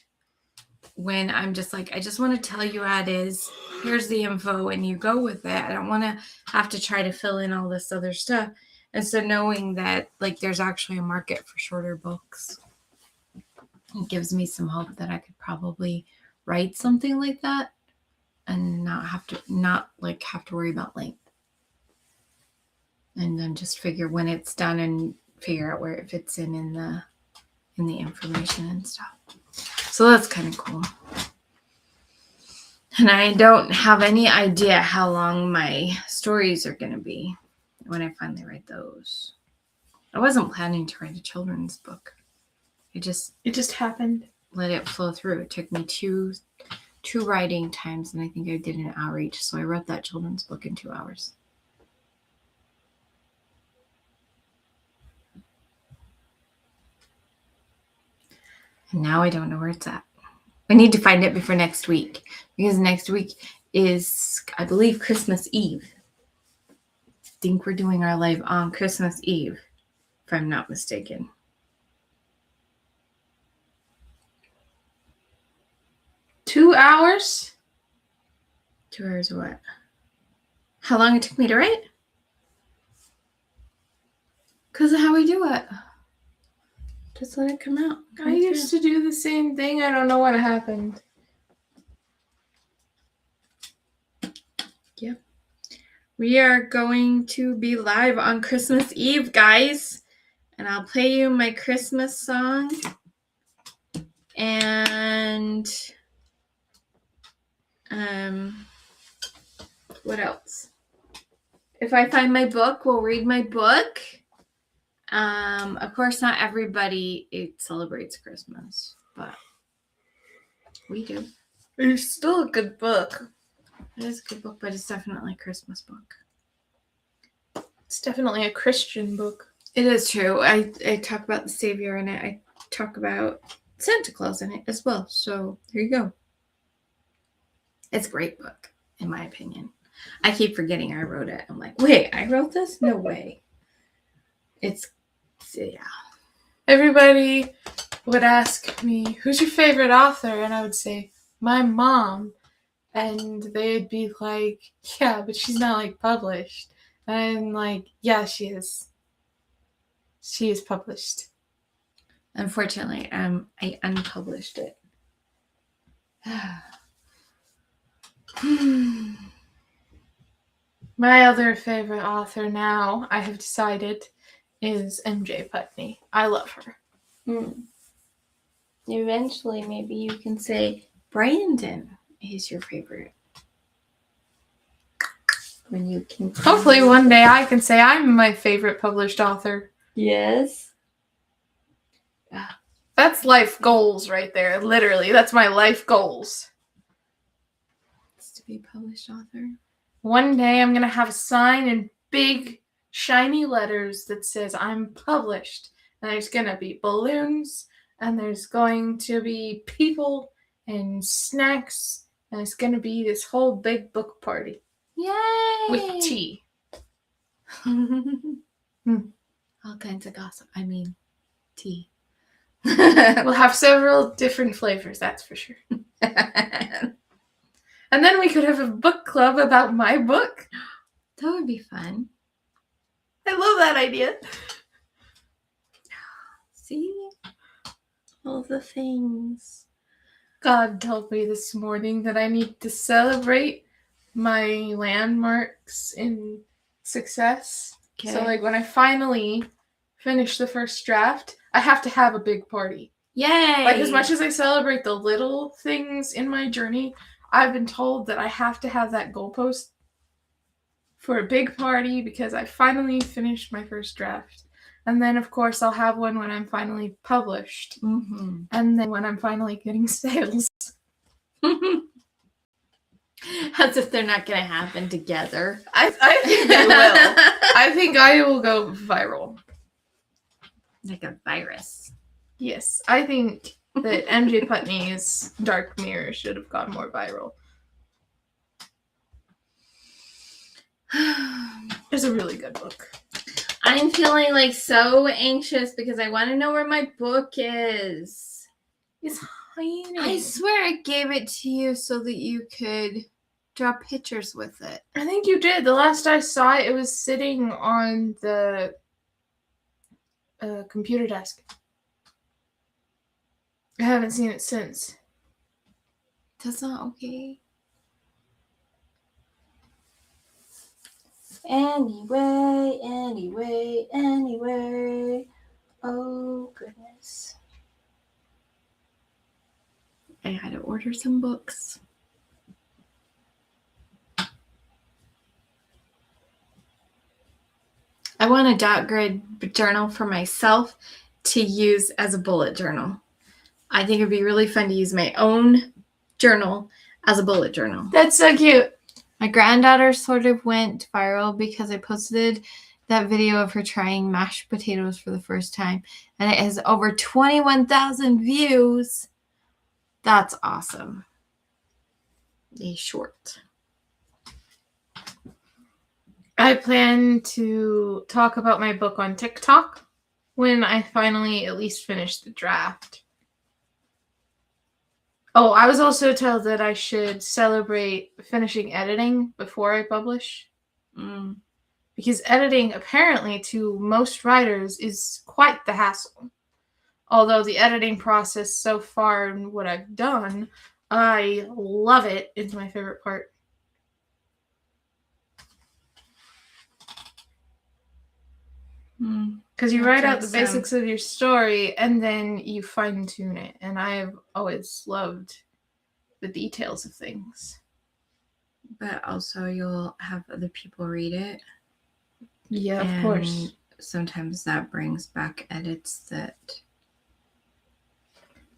when I'm just like, I just want to tell you how it is, here's the info, and you go with it. I don't want to have to try to fill in all this other stuff. And so knowing that like there's actually a market for shorter books, it gives me some hope that I could probably write something like that and not have to worry about length. And then just figure when it's done and figure out where it fits in the information and stuff. So that's kind of cool. And I don't have any idea how long my stories are going to be when I finally write those. I wasn't planning to write a children's book. It just happened. Let it flow through. It took me two writing times, and I think I did an hour each. So I wrote that children's book in 2 hours. And now I don't know where it's at. I need to find it before next week, because next week is, I believe, Christmas Eve. I think we're doing our live on Christmas Eve, if I'm not mistaken. $2 hours? 2 hours what? How long it took me to write? Because of how we do it. Just let it come out. I used to do the same thing. I don't know what happened. Yep. We are going to be live on Christmas Eve, guys. And I'll play you my Christmas song. And what else? If I find my book, we'll read my book. Of course, not everybody celebrates Christmas, but we do. It's still a good book. It is a good book, but it's definitely a Christmas book. It's definitely a Christian book. It is true. I talk about the Savior in it. I talk about Santa Claus in it as well. So here you go. It's a great book, in my opinion. I keep forgetting I wrote it. I'm like, wait, I wrote this? No way. Yeah. Everybody would ask me, who's your favorite author? And I would say, my mom. And they'd be like, yeah, but she's not like published. And I'm like, yeah, she is. She is published. Unfortunately, I unpublished it. My other favorite author now, I have decided, is MJ Putney. I love her. Eventually, maybe you can say Brandon is your favorite. When you can. Hopefully one day I can say I'm my favorite published author. Yes. That's life goals right there. Literally, that's my life goals. It's to be a published author. One day I'm going to have a sign in big, shiny letters that says I'm published. And there's going to be balloons, and there's going to be people and snacks, and it's going to be this whole big book party. Yay! With tea. All kinds of gossip. I mean, tea. We'll have several different flavors, that's for sure. And then we could have a book club about my book. That would be fun. I love that idea. See? All the things. God told me this morning that I need to celebrate my landmarks in success. Okay. So, like, when I finally finish the first draft, I have to have a big party. Yay! Like, as much as I celebrate the little things in my journey, I've been told that I have to have that goalpost for a big party because I finally finished my first draft. And then, of course, I'll have one when I'm finally published. Mm-hmm. And then when I'm finally getting sales. As if they're not going to happen together. I think they will. I think I will go viral. Like a virus. Yes, I think that MJ Putney's Dark Mirror should have gone more viral. It's a really good book. I'm feeling like so anxious because I want to know where my book is. It's hiding. I swear I gave it to you so that you could draw pictures with it. I think you did. The last I saw it, it was sitting on the computer desk. I haven't seen it since. That's not okay. Anyway. Oh, goodness. I had to order some books. I want a dot grid journal for myself to use as a bullet journal. I think it'd be really fun to use my own journal as a bullet journal. That's so cute. My granddaughter sort of went viral because I posted that video of her trying mashed potatoes for the first time, and it has over 21,000 views. That's awesome. A short. I plan to talk about my book on TikTok when I finally at least finish the draft. Oh, I was also told that I should celebrate finishing editing before I publish. Because editing, apparently, to most writers, is quite the hassle. Although the editing process so far and what I've done, I love it. It's my favorite part. Because you write out the basics of your story and then you fine-tune it. And I've always loved the details of things. But also you'll have other people read it. Yeah, of course. Sometimes that brings back edits that...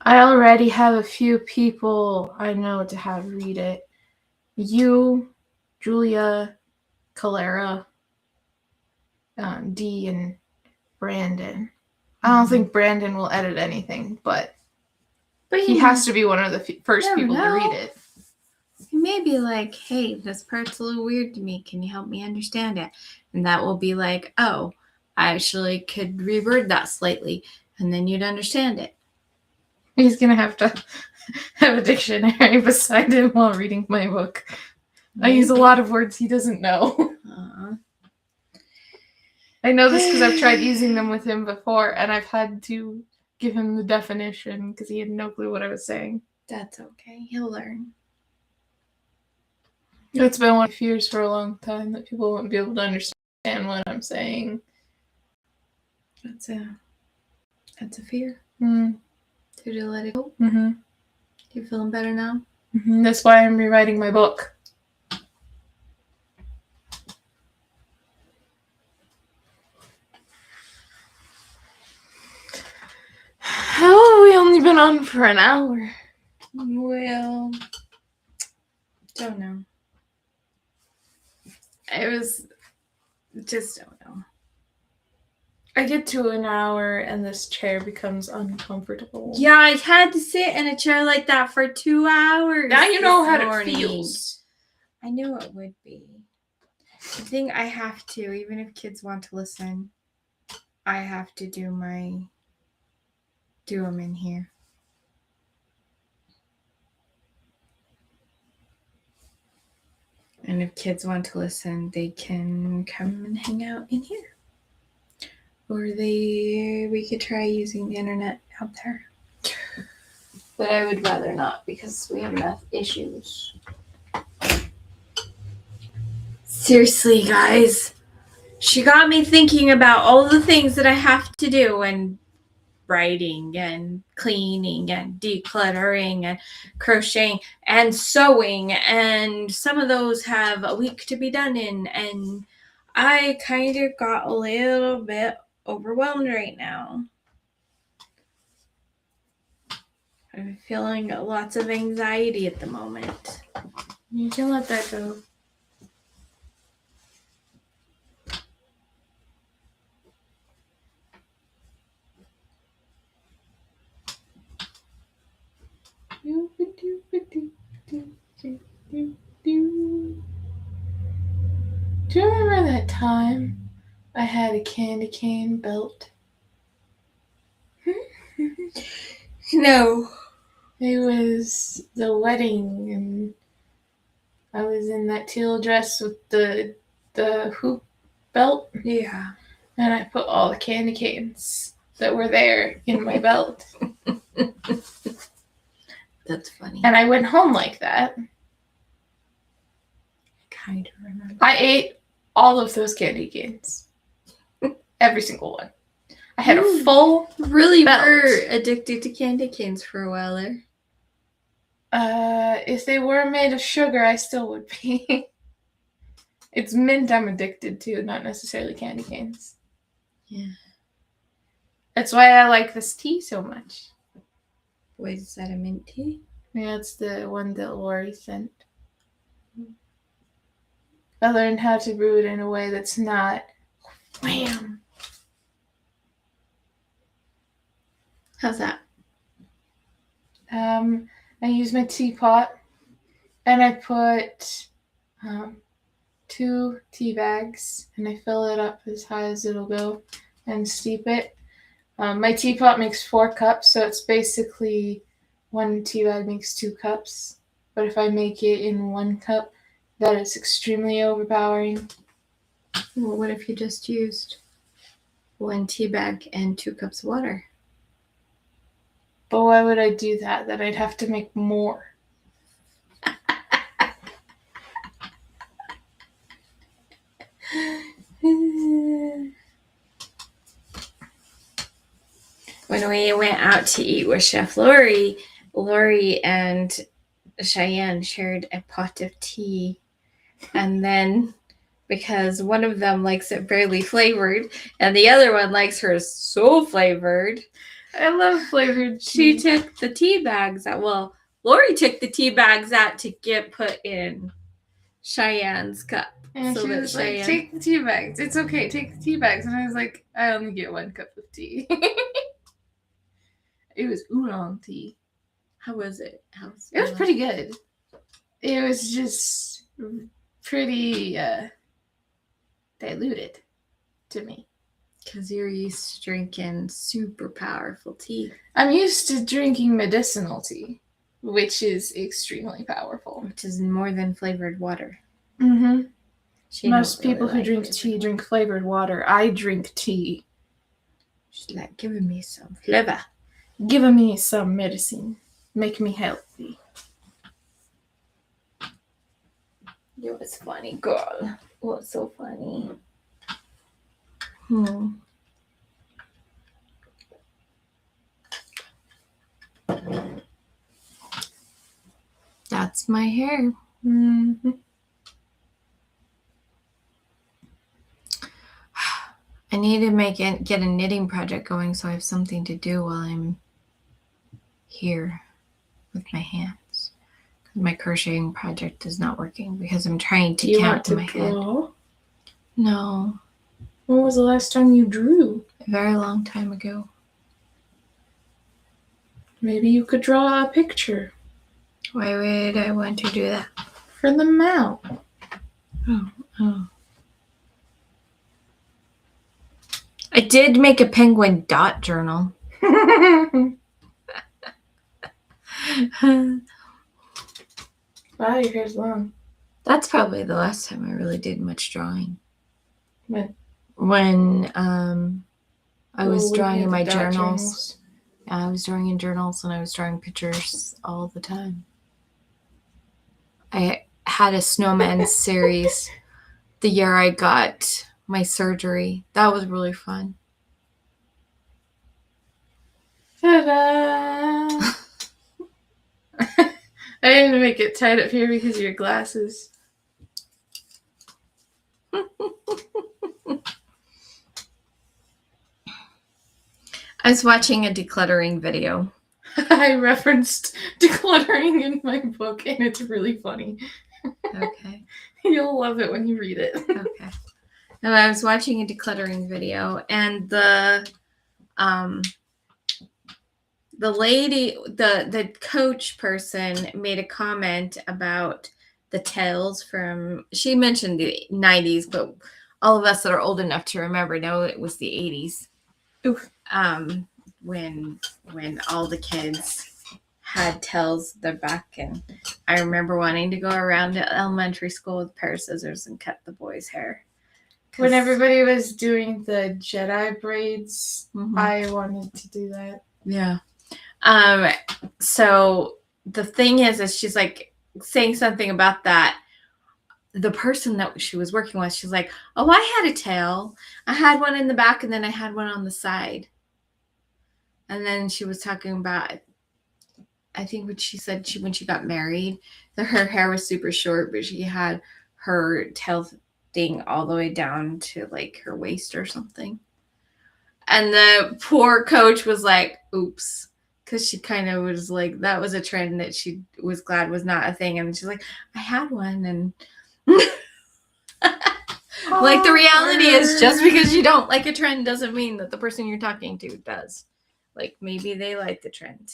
I already have a few people I know to have read it. You, Julia, Calera, Dee, and Brandon. I don't think Brandon will edit anything, but he has to be one of the first people to read it. You may be like, hey, this part's a little weird to me. Can you help me understand it? And that will be like, oh, I actually could reword that slightly, and then you'd understand it. He's going to have a dictionary beside him while reading my book. I use a lot of words he doesn't know. I know this because I've tried using them with him before, and I've had to give him the definition because he had no clue what I was saying. That's okay. He'll learn. It's been one of my fears for a long time that people won't be able to understand what I'm saying. That's a fear. To let it go. You feeling better now? That's why I'm rewriting my book. Oh, we only been on for an hour. Well, don't know. Just don't know. I get to an hour and this chair becomes uncomfortable. Yeah, I had to sit in a chair like that for 2 hours. Now you know how it feels. I knew it would be. I think I have to, even if kids want to listen, I have to do them in here. And if kids want to listen, they can come and hang out in here. Or we could try using the internet out there. But I would rather not because we have enough issues. Seriously, guys. She got me thinking about all the things that I have to do and writing and cleaning and decluttering and crocheting and sewing, and some of those have a week to be done in, and I kind of got a little bit overwhelmed right now. I'm feeling lots of anxiety at the moment. You can let that go. Do you remember that time I had a candy cane belt? No. It was the wedding, and I was in that teal dress with the hoop belt. Yeah. And I put all the candy canes that were there in my belt. That's funny. And I went home like that. I kind of remember. I ate all of those candy canes. Every single one. I had a full really belt. were addicted to candy canes for a while there. If they were made of sugar, I still would be. It's mint I'm addicted to, not necessarily candy canes. Yeah. That's why I like this tea so much. Wait, is that a mint tea? Yeah, it's the one that Lori sent. I learned how to brew it in a way that's not wham. How's that? I use my teapot and I put 2 tea bags and I fill it up as high as it'll go and steep it. My teapot makes 4 cups, so it's basically 1 tea bag makes 2 cups. But if I make it in 1 cup, that is extremely overpowering. Well, what if you just used 1 tea bag and 2 cups of water? But why would I do that? Then I'd have to make more. When we went out to eat with Chef Lori and ShiAnne shared a pot of tea. And then, because one of them likes it barely flavored, and the other one likes hers so flavored, I love flavored tea. she took the tea bags out. Well, Lori took the tea bags out to get put in ShiAnne's cup. And so she was like, take the tea bags. It's okay, take the tea bags. And I was like, I only get 1 cup of tea. It was oolong tea. How was it? It was pretty good. It was just pretty diluted to me. Because you're used to drinking super powerful tea. I'm used to drinking medicinal tea, which is extremely powerful. Which is more than flavored water. Mm-hmm. Most really people who drink tea drink flavored water. I drink tea. She's like, giving me some flavor. Giving me some medicine. Make me healthy. It was funny, girl. It was so funny. That's my hair. Mm-hmm. I need to get a knitting project going so I have something to do while I'm here with my hands. My crocheting project is not working because I'm trying to count in my head. No. When was the last time you drew? A very long time ago. Maybe you could draw a picture. Why would I want to do that? For the mouth. Oh. I did make a penguin dot journal. Wow, your hair's long. That's probably the last time I really did much drawing. When I was drawing in my journals. I was drawing in journals and I was drawing pictures all the time. I had a snowman series the year I got my surgery. That was really fun. Ta-da! I didn't make it tight up here because of your glasses. I was watching a decluttering video. I referenced decluttering in my book, and it's really funny. Okay. You'll love it when you read it. Okay. And I was watching a decluttering video, and the lady, the coach person made a comment about the tails from, she mentioned the 90s, but all of us that are old enough to remember know it was the 80s. Oof. When all the kids had tails their back, and I remember wanting to go around to elementary school with a pair of scissors and cut the boys' hair. When everybody was doing the Jedi braids, I wanted to do that. Yeah. So the thing is she's like saying something about that. The person that she was working with, she's like, oh, I had a tail. I had one in the back and then I had one on the side. And then she was talking about, I think what she said, when she got married, that her hair was super short, but she had her tail thing all the way down to like her waist or something. And the poor coach was like, oops. Because she kind of was like, that was a trend that she was glad was not a thing. And she's like, I had one. And like, the reality is, just because you don't like a trend doesn't mean that the person you're talking to does. Like, maybe they like the trend.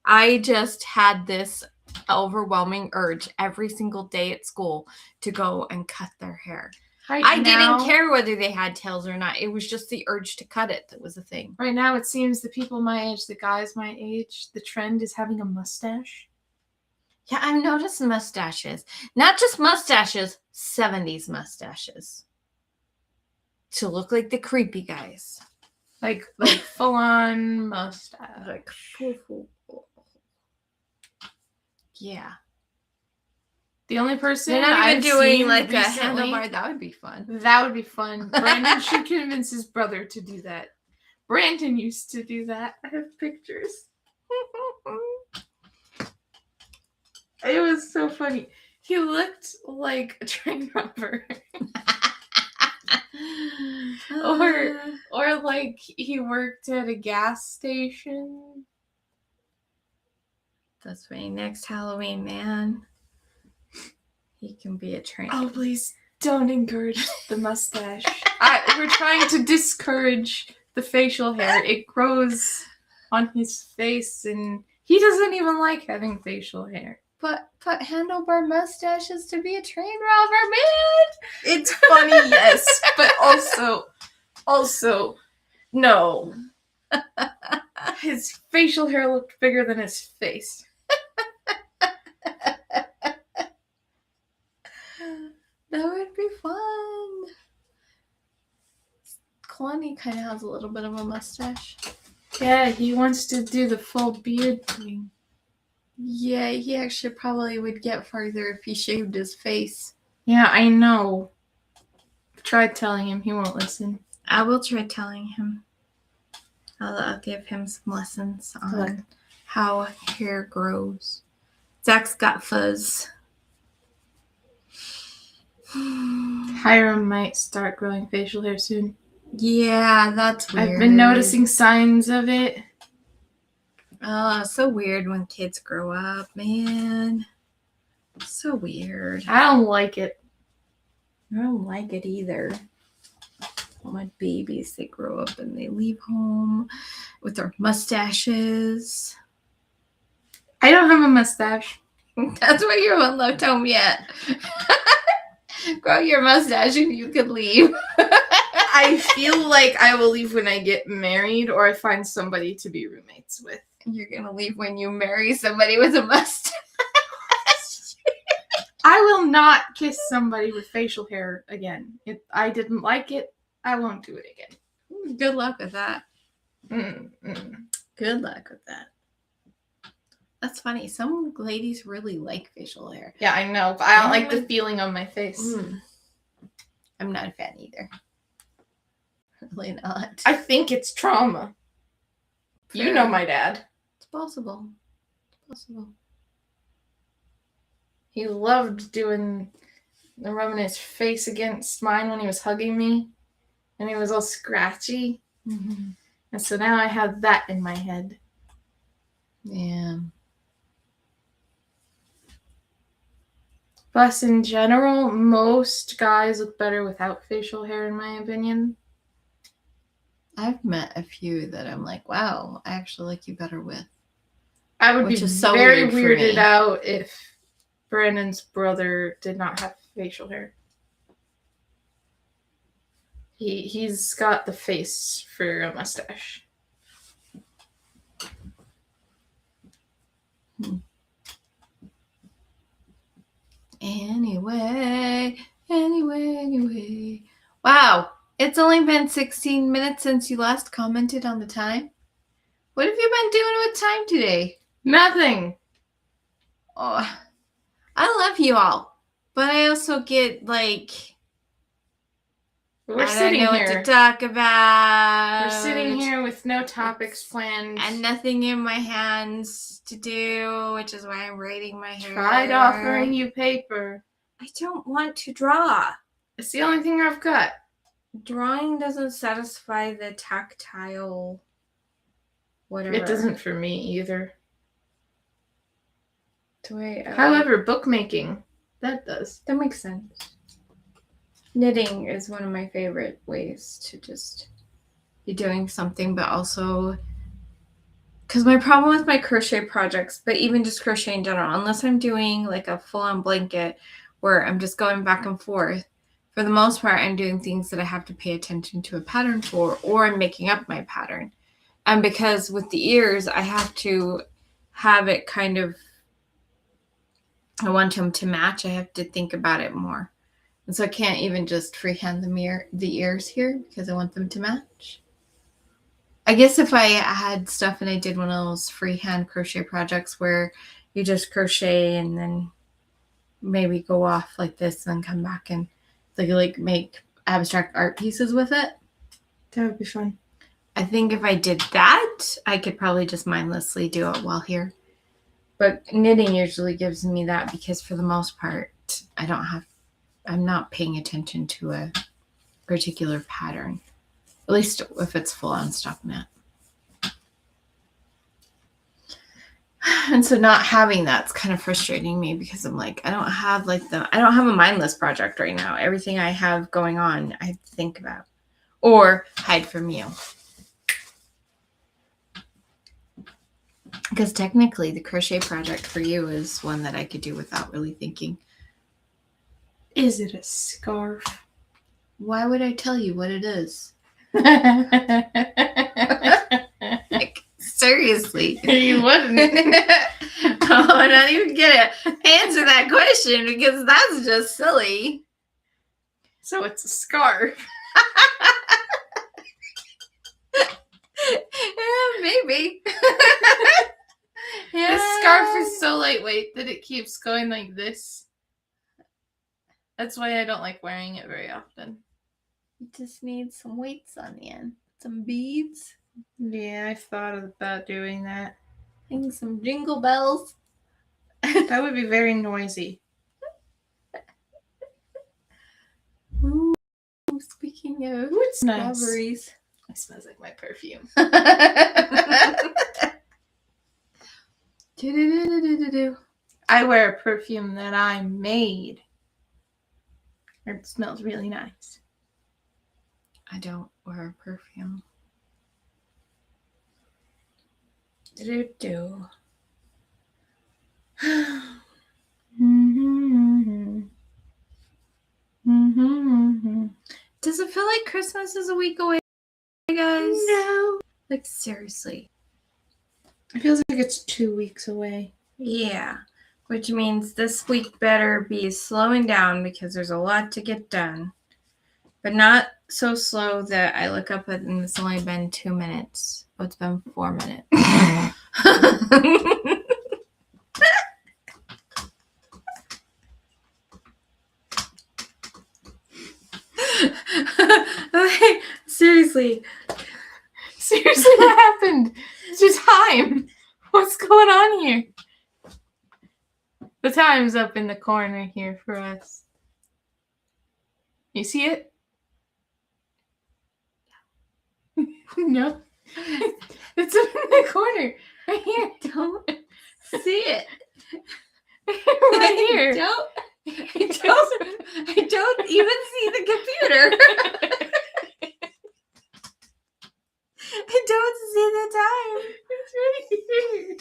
I just had this overwhelming urge every single day at school to go and cut their hair. I didn't care whether they had tails or not. It was just the urge to cut it that was a thing. Right now, it seems the people my age, the guys my age, the trend is having a mustache. Yeah, I've noticed mustaches. Not just mustaches, 70s mustaches. To look like the creepy guys. Like full-on mustache. Like, yeah. The only person they're not even I've doing seen like recently, a handlebar. That would be fun. That would be fun. Brandon should convince his brother to do that. Brandon used to do that. I have pictures. It was so funny. He looked like a train robber. or like he worked at a gas station. That's funny. Next Halloween, man. He can be a train. Oh, please don't encourage the mustache. We're trying to discourage the facial hair. It grows on his face, and he doesn't even like having facial hair. But handlebar mustaches to be a train robber, man. It's funny, yes, but also, no. His facial hair looked bigger than his face. That would be fun. Kwani kind of has a little bit of a mustache. Yeah, he wants to do the full beard thing. Yeah, he actually probably would get farther if he shaved his face. Yeah, I know. I've tried telling him. He won't listen. I will try telling him. I'll give him some lessons on how hair grows. Zach's got fuzz. Hiram might start growing facial hair soon. Yeah, that's weird. I've been noticing signs of it. Oh, so weird when kids grow up, man. So weird. I don't like it. I don't like it either. My babies, they grow up and they leave home with their mustaches. I don't have a mustache. That's why you haven't left home yet. Grow your mustache and you could leave. I feel like I will leave when I get married or I find somebody to be roommates with. You're going to leave when you marry somebody with a mustache. I will not kiss somebody with facial hair again. If I didn't like it, I won't do it again. Good luck with that. Mm-mm. Good luck with that. That's funny. Some ladies really like facial hair. Yeah, I know, but I don't like the feeling on my face. I'm not a fan either. Really not. I think it's trauma. Fair. You know my dad. It's possible. It's possible. He loved rubbing his face against mine when he was hugging me. And he was all scratchy. Mm-hmm. And so now I have that in my head. Yeah. Plus, in general, most guys look better without facial hair, in my opinion. I've met a few that I'm like, wow, I actually like you better with. I would Which be is so very weird for weirded me. out if Brandon's brother did not have facial hair. He's got the face for a mustache. Anyway. Wow. It's only been 16 minutes since you last commented on the time. What have you been doing with time today? Nothing. Oh, I love you all. But I also get like... We're I sitting don't know here. what to talk about. We're sitting here with no topics planned. And nothing in my hands to do, which is why I'm braiding my hair. Tried offering you paper. I don't want to draw. It's the only thing I've got. Drawing doesn't satisfy the tactile whatever. It doesn't for me either. However, bookmaking, that does. that makes sense. Knitting is one of my favorite ways to just be doing something, but also because my problem with my crochet projects, but even just crochet in general, unless I'm doing like a full-on blanket where I'm just going back and forth, for the most part, I'm doing things that I have to pay attention to a pattern for, or I'm making up my pattern. And because with the ears, I have to have it kind of, I want them to match. I have to think about it more. And so I can't even just freehand the ears here because I want them to match. I guess if I had stuff and I did one of those freehand crochet projects where you just crochet and then maybe go off like this and then come back and like make abstract art pieces with it. That would be fun. I think if I did that, I could probably just mindlessly do it while here. But knitting usually gives me that because for the most part, I'm not paying attention to a particular pattern. At least if it's full on stock knit. And so not having that's kind of frustrating me because I'm like, I don't have a mindless project right now. Everything I have going on, I have to think about or hide from you. Because technically the crochet project for you is one that I could do without really thinking. Is it a scarf? Why would I tell you what it is? Like, seriously. You wouldn't. Oh, I'm not even gonna answer that question because that's just silly. So it's a scarf. Yeah, maybe. This scarf is so lightweight that it keeps going like this. That's why I don't like wearing it very often. You just need some weights on the end. Some beads. Yeah, I've thought about doing that. And some jingle bells. That would be very noisy. Ooh, speaking of it's strawberries. Nice. It smells like my perfume. I wear a perfume that I made. It smells really nice. I don't wear a perfume. Does it feel like Christmas is a week away, guys? No. Like, seriously. It feels like it's 2 weeks away. Yeah. Which means this week better be slowing down because there's a lot to get done. But not so slow that I look up and it's only been 2 minutes. Oh, it's been 4 minutes. Okay, seriously, what happened? It's your time. What's going on here? The time's up in the corner here for us. You see it? No. It's up in the corner. Right here. Don't see it. Right here. I don't even see the computer. I don't see the time. It's right here.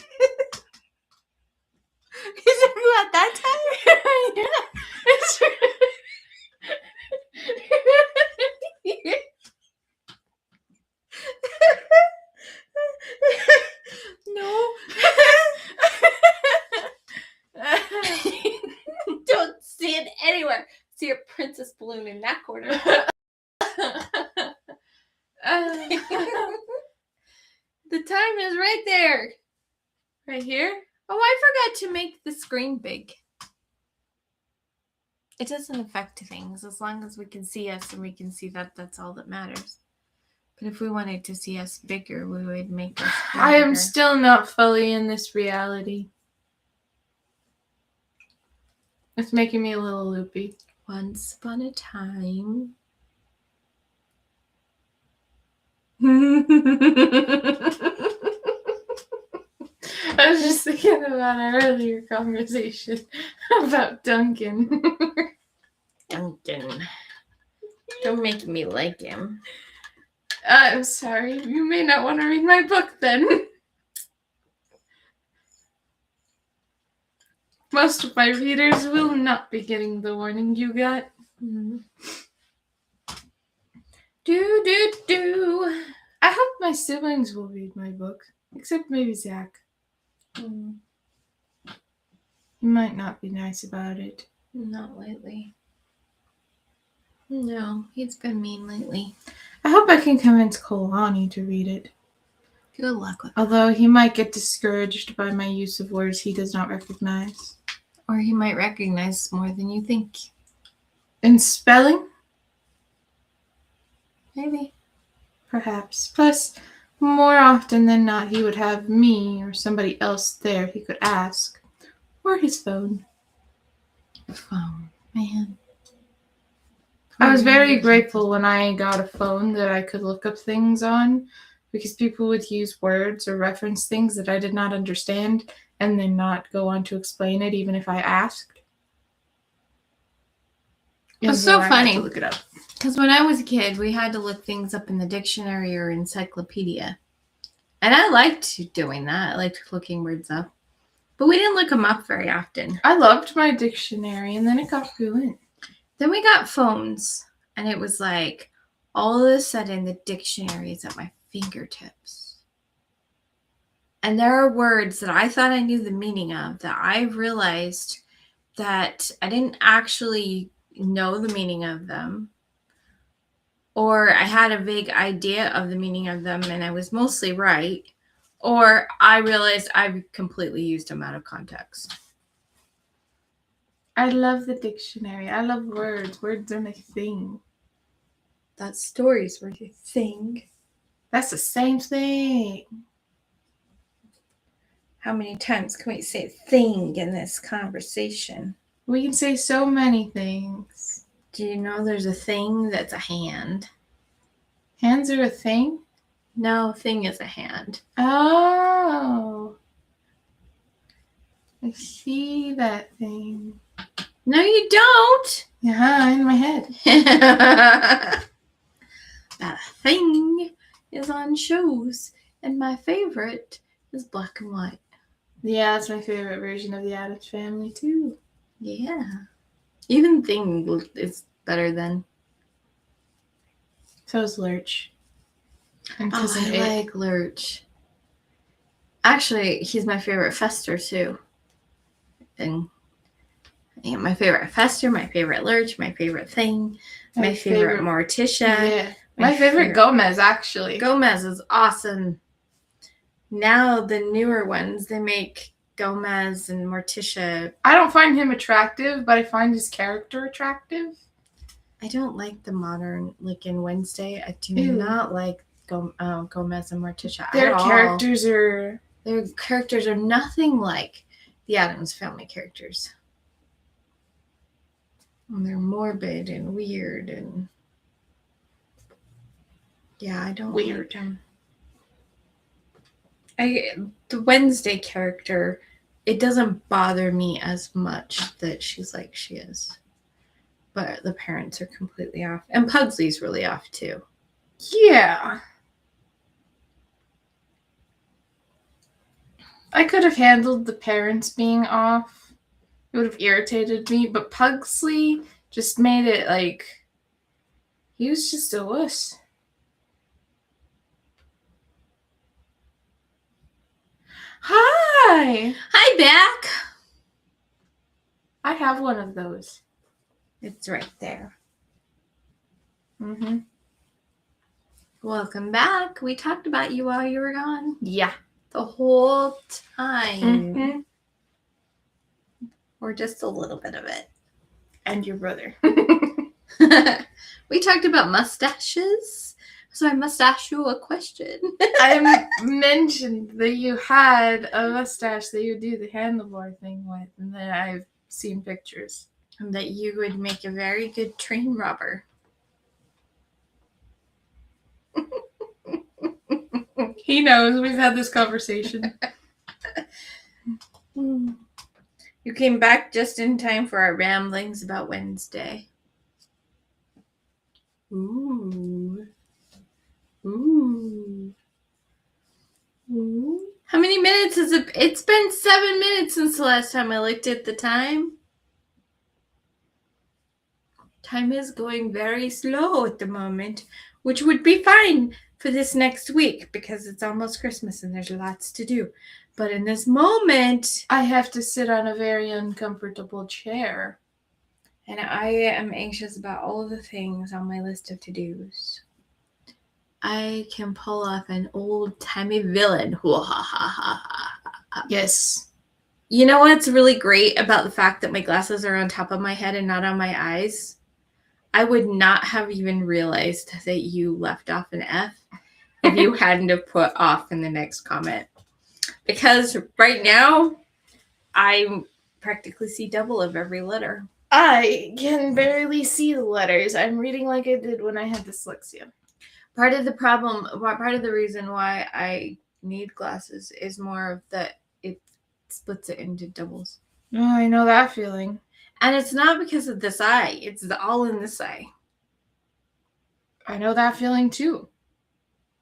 You talking about that time? Yeah. It's right here. No. Don't see it anywhere. See a princess balloon in that corner. The time is right there. Right here? Oh, I forgot to make the screen big. It doesn't affect things as long as we can see us and we can see that that's all that matters. But if we wanted to see us bigger, we would make us bigger. I am still not fully in this reality. It's making me a little loopy. Once upon a time. I was just thinking about our earlier conversation about Duncan. Duncan. Don't make me like him. I'm sorry. You may not want to read my book then. Most of my readers will not be getting the warning you got. I hope my siblings will read my book. Except maybe Zach. He might not be nice about it. Not lately. No, he's been mean lately. I hope I can convince Kalani to read it. Good luck with Although he might get discouraged by my use of words he does not recognize. Or he might recognize more than you think. In spelling? Maybe. Perhaps. Plus, more often than not, he would have me or somebody else there he could ask. Or his phone. Phone, man. I was very grateful when I got a phone that I could look up things on, because people would use words or reference things that I did not understand and then not go on to explain it even if I asked. It's so funny. I had to look it up. Because when I was a kid, we had to look things up in the dictionary or encyclopedia. And I liked doing that. I liked looking words up. But we didn't look them up very often. I loved my dictionary, and then it got ruined. Then we got phones, and it was like, all of a sudden, the dictionary is at my fingertips. And there are words that I thought I knew the meaning of that I realized that I didn't actually know the meaning of them. Or I had a vague idea of the meaning of them, and I was mostly right. Or I realized I completely used them out of context. I love the dictionary. I love words. Words are my thing. That stories were your thing. That's the same thing. How many times can we say thing in this conversation? We can say so many things. Do you know there's a thing that's a hand? Hands are a thing? No, thing is a hand. Oh. I see that thing. No, you don't. Yeah, in my head. That thing is on shows, and my favorite is black and white. Yeah, that's my favorite version of the Addams Family, too. Yeah. Even Thing is better than. So is Lurch. And Oh, I like Lurch. Actually, he's my favorite Fester, too. And my favorite Fester, my favorite Lurch, my favorite Thing, my favorite Morticia. Yeah. My favorite Gomez, actually. Gomez is awesome. Now the newer ones, they make Gomez and Morticia. I don't find him attractive, but I find his character attractive. I don't like the modern, like in Wednesday. I do not like Gomez and Morticia at all. Their characters are nothing like the Addams Family characters. And they're morbid and weird and yeah, I don't like them. The Wednesday character, it doesn't bother me as much that she's like she is. But the parents are completely off. And Pugsley's really off too. Yeah. I could have handled the parents being off. It would have irritated me, but Pugsley just made it like he was just a wuss. Hi! Hi, back! I have one of those. It's right there. Mm-hmm. Welcome back. We talked about you while you were gone. Yeah. The whole time. Mm-hmm. Or just a little bit of it. And your brother. We talked about mustaches. So I must ask you a question. I mentioned that you had a mustache that you would do the handlebar thing with, and then I've seen pictures. And that you would make a very good train robber. He knows. We've had this conversation. You came back just in time for our ramblings about Wednesday. Ooh. Ooh. Ooh. How many minutes is it? It's been 7 minutes since the last time I looked at the time. Time is going very slow at the moment, which would be fine for this next week because it's almost Christmas and there's lots to do. But in this moment, I have to sit on a very uncomfortable chair. And I am anxious about all the things on my list of to-dos. I can pull off an old-timey villain. Yes. You know what's really great about the fact that my glasses are on top of my head and not on my eyes? I would not have even realized that you left off an F if you hadn't have put off in the next comment. Because right now, I practically see double of every letter. I can barely see the letters. I'm reading like I did when I had dyslexia. Part of the reason why I need glasses is more of that it splits it into doubles. Oh, I know that feeling. And it's not because of this eye. It's all in this eye. I know that feeling too.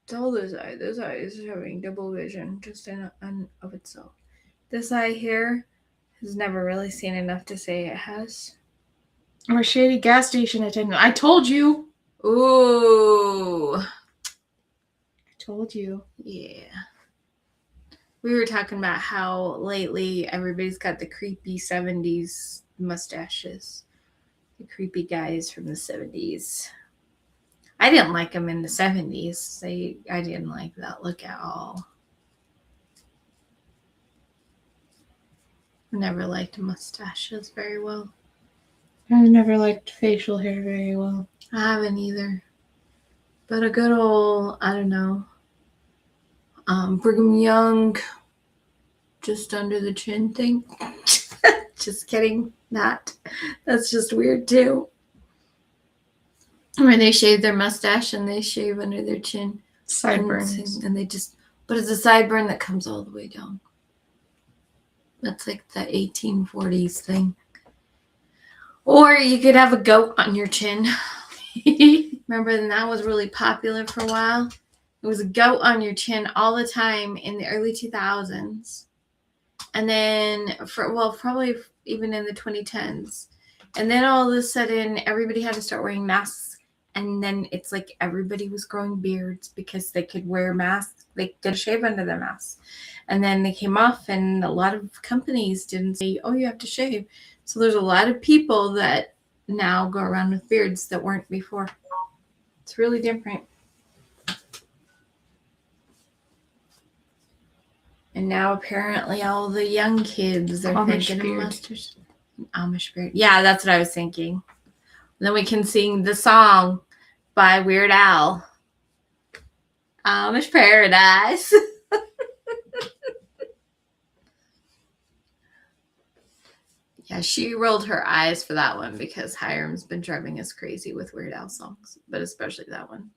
It's all this eye. This eye is having double vision just in and of itself. This eye here has never really seen enough to say it has. Or shady gas station attendant. I told you. Ooh. I told you. Yeah. We were talking about how lately everybody's got the creepy 70s mustaches. The creepy guys from the 70s. I didn't like them in the 70s. I didn't like that look at all. I never liked mustaches very well. I never liked facial hair very well. I haven't either. But a good old, I don't know, Brigham Young, just under the chin thing. Just kidding. That's just weird too. Where they shave their mustache and they shave under their chin. Sideburns. And they just, but it's a sideburn that comes all the way down. That's like the 1840s thing. Or you could have a goat on your chin. Remember, and that was really popular for a while. It was a goat on your chin all the time in the early 2000s. And then, probably even in the 2010s. And then all of a sudden, everybody had to start wearing masks And then it's like everybody was growing beards because they could wear masks. They did a shave under their masks. And then they came off, and a lot of companies didn't say, oh, you have to shave. So there's a lot of people that now go around with beards that weren't before. It's really different. And now apparently all the young kids are thinking of mustache. Amish beard. Yeah, that's what I was thinking. And then we can sing the song by Weird Al. Amish Paradise. Yeah, she rolled her eyes for that one because Hiram's been driving us crazy with Weird Al songs, but especially that one.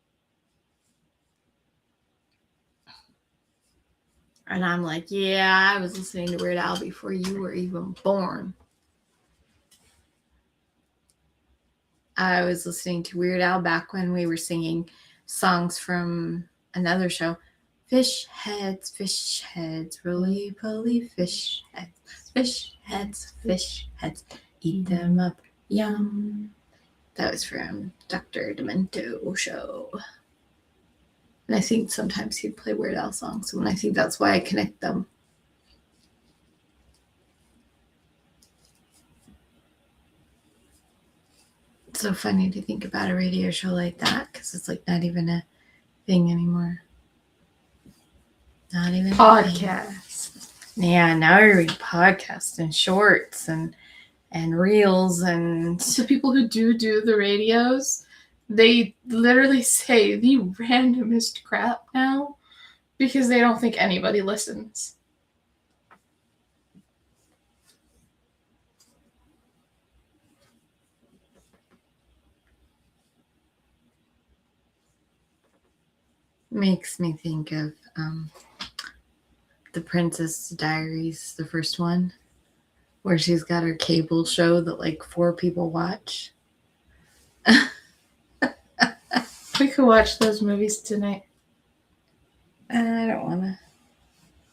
And I'm like, yeah, I was listening to Weird Al before you were even born. I was listening to Weird Al back when we were singing songs from another show. Fish heads, roly-poly fish heads, eat them up, yum. That was from Dr. Demento show. And I think sometimes he'd play Weird Al songs, and I think that's why I connect them. It's so funny to think about a radio show like that because it's like not even a thing anymore. Not even Podcasts. Yeah, now we're reading podcasts and shorts and reels and the people who do the radios, they literally say the randomest crap now because they don't think anybody listens. Makes me think of The Princess Diaries, the first one, where she's got her cable show that like 4 people watch. We could watch those movies tonight. I don't want to.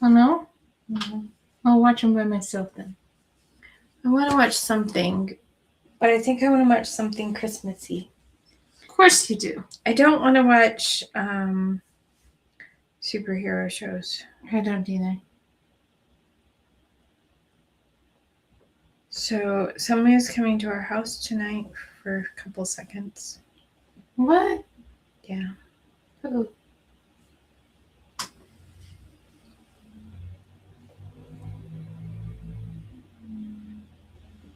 Oh, no? Mm-hmm. I'll watch them by myself then. I want to watch something, but I think I want to watch something Christmassy. Of course you do. I don't want to watch superhero shows. I don't either. So somebody is coming to our house tonight for a couple seconds. What? Yeah. Who?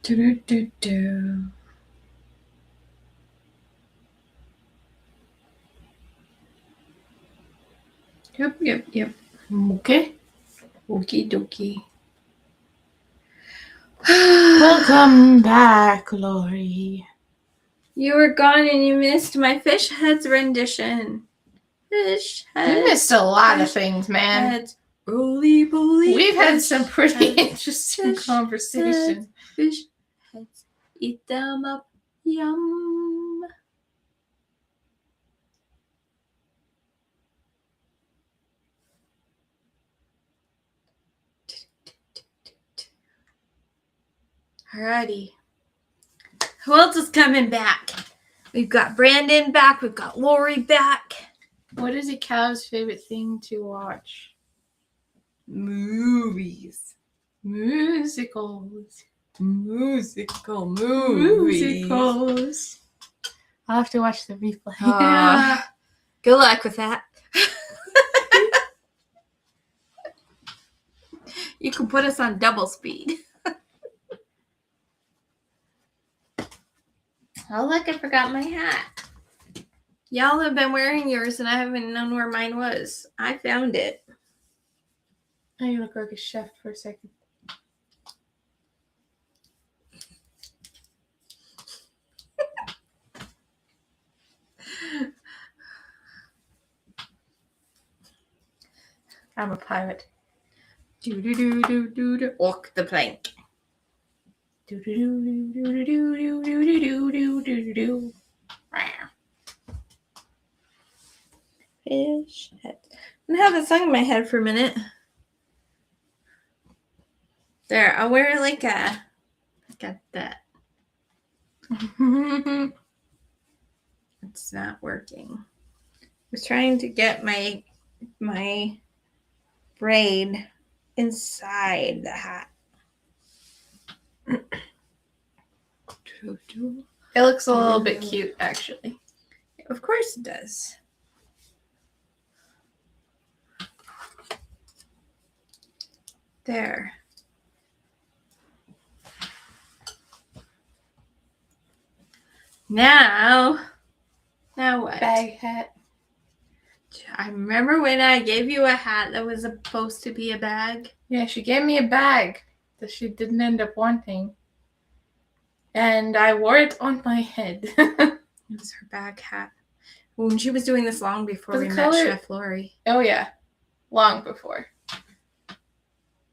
Do-do-do-do. Yep. Okay. Okie dokie. Welcome back, Lori. You were gone and you missed my fish heads rendition. Fish heads. You missed a lot of things, man. Heads. Roly-poly. We've had some pretty interesting conversations. Fish heads. Eat them up. Yum. Alrighty. Who else is coming back? We've got Brandon back. We've got Lori back. What is a cow's favorite thing to watch? Movies. Musicals. Musical movies. Musicals. I'll have to watch the replay. Good luck with that. You can put us on double speed. Oh, look, I forgot my hat. Y'all have been wearing yours, and I haven't known where mine was. I found it. Now you look like a chef for a second. I'm a pirate. Do. Walk the plank. Fish head. I'm gonna have that song in my head for a minute. There, I'll wear like a. Got that. It's not working. I was trying to get my braid inside the hat. It looks a little bit cute, actually. Of course it does. There. Now what? Bag hat. I remember when I gave you a hat that was supposed to be a bag. Yeah, she gave me a bag that she didn't end up wanting. And I wore it on my head. It was her bag hat. When she was doing this long before we met Chef Lori. Oh, yeah. Long before.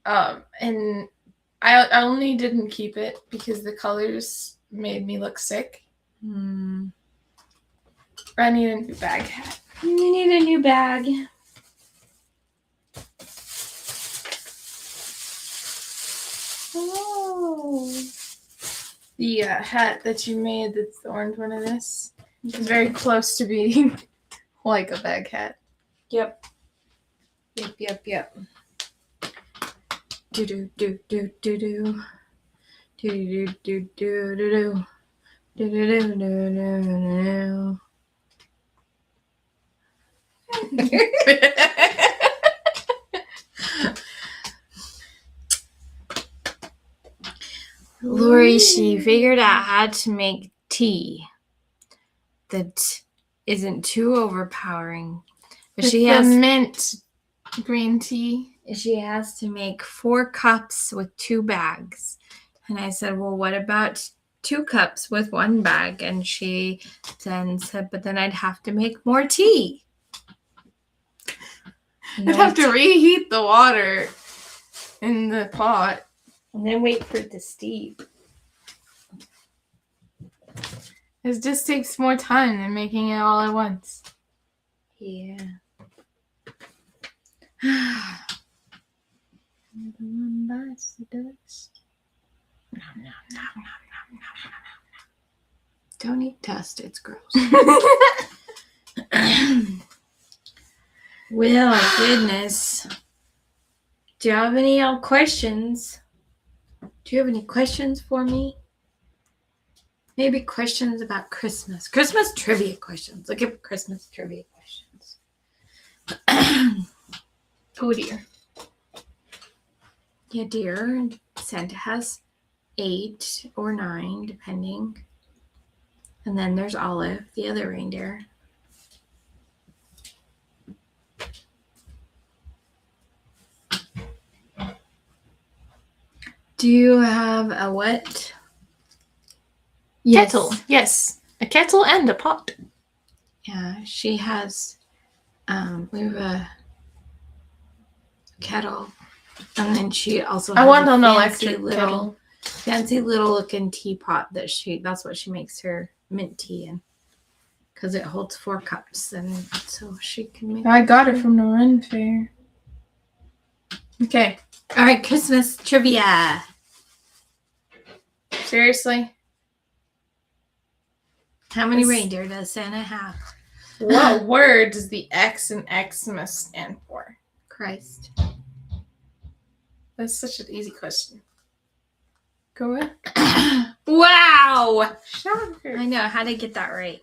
And I only didn't keep it because the colors made me look sick. I need a new bag hat. You need a new bag. Oh. The hat that you made, that's the orange one of this, is very close to being like a bag hat. Yep. Do do do do do do. Do do do do do do. Do do do do do. Lori, she figured out how to make tea that isn't too overpowering. But she has mint green tea. She has to make 4 cups with 2 bags. And I said, well, what about 2 cups with 1 bag? And she then said, but then I'd have to make more tea. I'd have to reheat the water in the pot. And then wait for it to steep. It just takes more time than making it all at once. Yeah. Everyone bites the dust. Don't eat dust, it's gross. Well, goodness. Do you have any questions? Do you have any questions for me? Maybe questions about Christmas. Christmas trivia questions. Look at Christmas trivia questions. Oh dear. Yeah, dear. Santa has 8 or 9, depending. And then there's Olive, the other reindeer. Do you have a what? Yes. Kettle. Yes. A kettle and a pot. Yeah, she has, we have a kettle. And then she also has I want an electric kettle. Fancy little looking teapot that's what she makes her mint tea in. Because it holds 4 cups. And so she can make I got it from the Run Fair. Okay. All right, Christmas trivia. Seriously? How many reindeer does Santa have? What word does the X in Xmas stand for? Christ. That's such an easy question. Correct. Wow! Shocker. I know. How to get that right.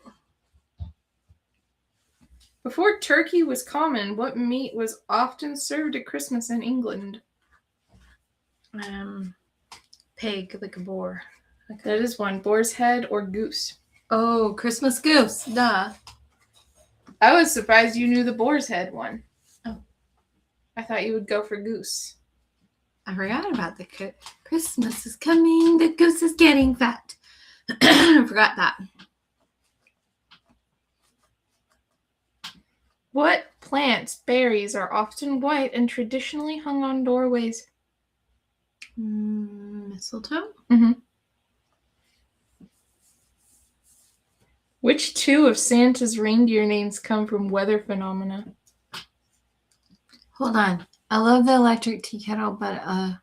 Before turkey was common, what meat was often served at Christmas in England? Pig, like a boar. Okay. That is one. Boar's head or goose. Oh, Christmas goose. Duh. I was surprised you knew the boar's head one. Oh. I thought you would go for goose. I forgot about the Christmas is coming. The goose is getting fat. I forgot that. What plant's berries are often white and traditionally hung on doorways? Mistletoe? Mm-hmm. Which 2 of Santa's reindeer names come from weather phenomena? Hold on. I love the electric tea kettle, but a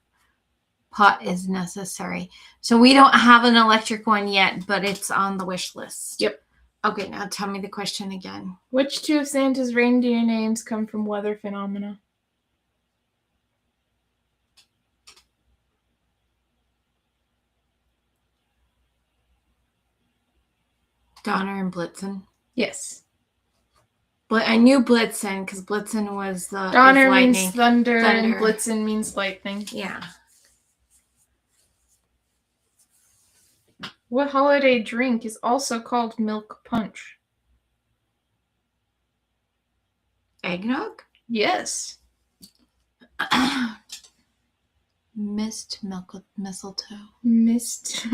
pot is necessary. So we don't have an electric one yet, but it's on the wish list. Yep. Okay, now tell me the question again. Which two of Santa's reindeer names come from weather phenomena? Donner and Blitzen. Yes. I knew Blitzen because Blitzen was the Donner lightning. means thunder, and Blitzen means lightning. Yeah. What holiday drink is also called milk punch? Eggnog? Yes. Mist mistletoe. Mist.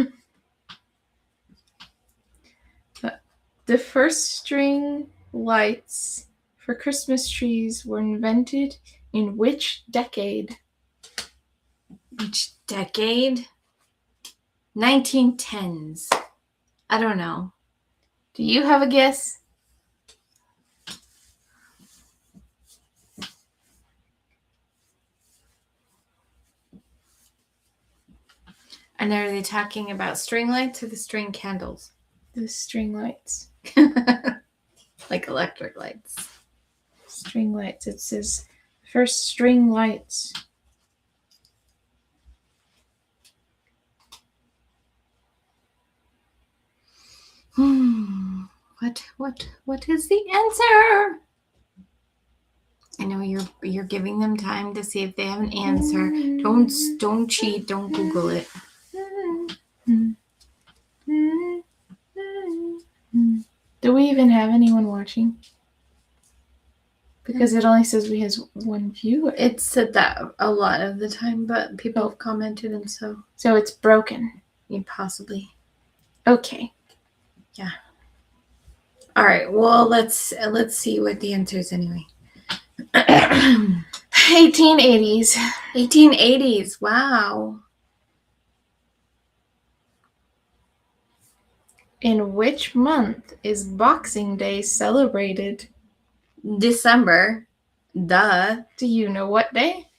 The first string lights for Christmas trees were invented in which decade? Which decade? 1910s. I don't know. Do you have a guess? And are they talking about string lights or the string candles? The string lights. Like electric lights. String lights. It says first string lights. What is the answer? I know you're giving them time to see if they have an answer. Don't cheat. Don't Google it. Do we even have anyone watching? Because it only says we have one viewer. It said that a lot of the time, but people have commented, and so it's broken. Yeah, possibly. Okay. Yeah. All right. Well, let's see what the answer is anyway. 1880s. 1880s. Wow. In which month is Boxing Day celebrated? December. Duh. Do you know what day?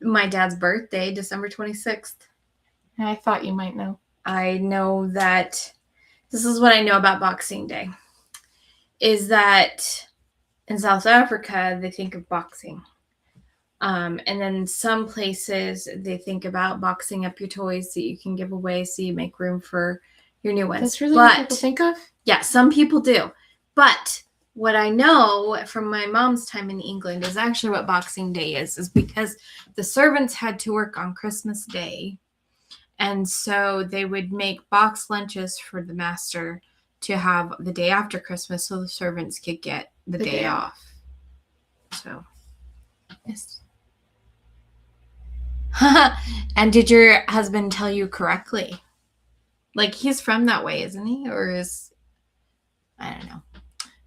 My dad's birthday, December 26th. I thought you might know. I know that this is what I know about Boxing Day. Is that in South Africa, they think of boxing. And then some places, they think about boxing up your toys that you can give away so you make room for your new ones. That's really what people think of? Yeah, some people do. But what I know from my mom's time in England is actually what Boxing Day is because the servants had to work on Christmas Day. And so they would make box lunches for the master to have the day after Christmas so the servants could get the day off. So, yes. And did your husband tell you correctly? Like, he's from that way, isn't he? Or is... I don't know.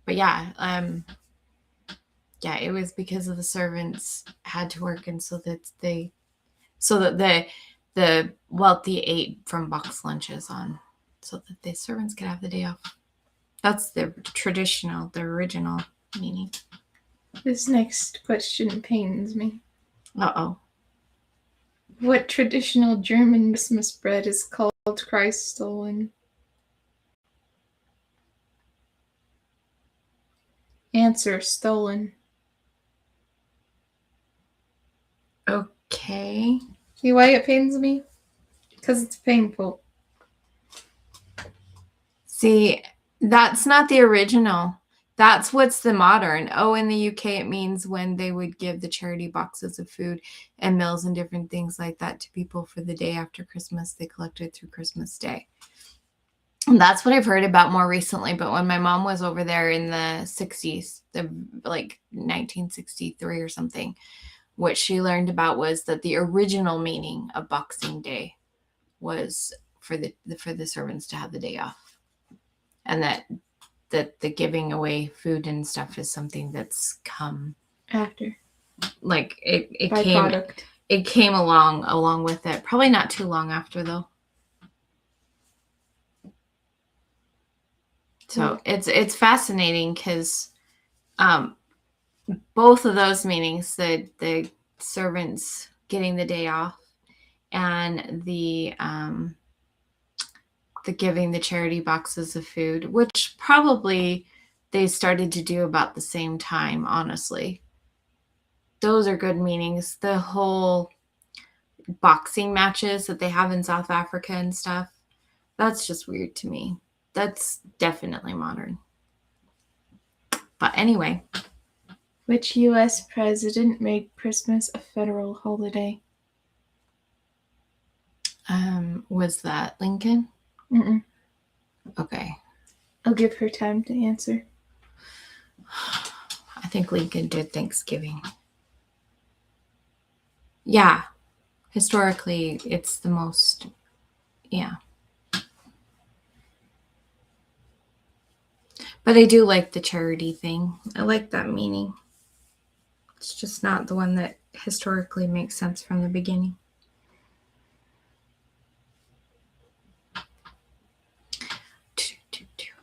But yeah, it was because of the servants had to work, and so that the wealthy ate from box lunches on, so that the servants could have the day off. That's the original meaning. This next question pains me. Uh-oh. What traditional German Christmas bread is called Christstollen? Answer, stolen. Okay. See why it pains me? Because it's painful. See, that's not the original. That's what's the modern. Oh, in the UK, it means when they would give the charity boxes of food and meals and different things like that to people for the day after Christmas. They collected through Christmas Day. And that's what I've heard about more recently. But when my mom was over there in the 60s, like 1963 or something, what she learned about was that the original meaning of Boxing Day was for the servants to have the day off. And that the giving away food and stuff is something that's come after. Like it came along with it. Probably not too long after though. So it's fascinating because both of those meanings, the servants getting the day off and the the giving the charity boxes of food, which probably they started to do about the same time, honestly. Those are good meanings. The whole boxing matches that they have in South Africa and stuff, that's just weird to me. That's definitely modern. But anyway. Which U.S. president made Christmas a federal holiday? Was that Lincoln? Mm-mm. Okay. I'll give her time to answer. I think Lincoln did Thanksgiving. Yeah. Historically, it's the most, yeah. But I do like the charity thing. I like that meaning. It's just not the one that historically makes sense from the beginning.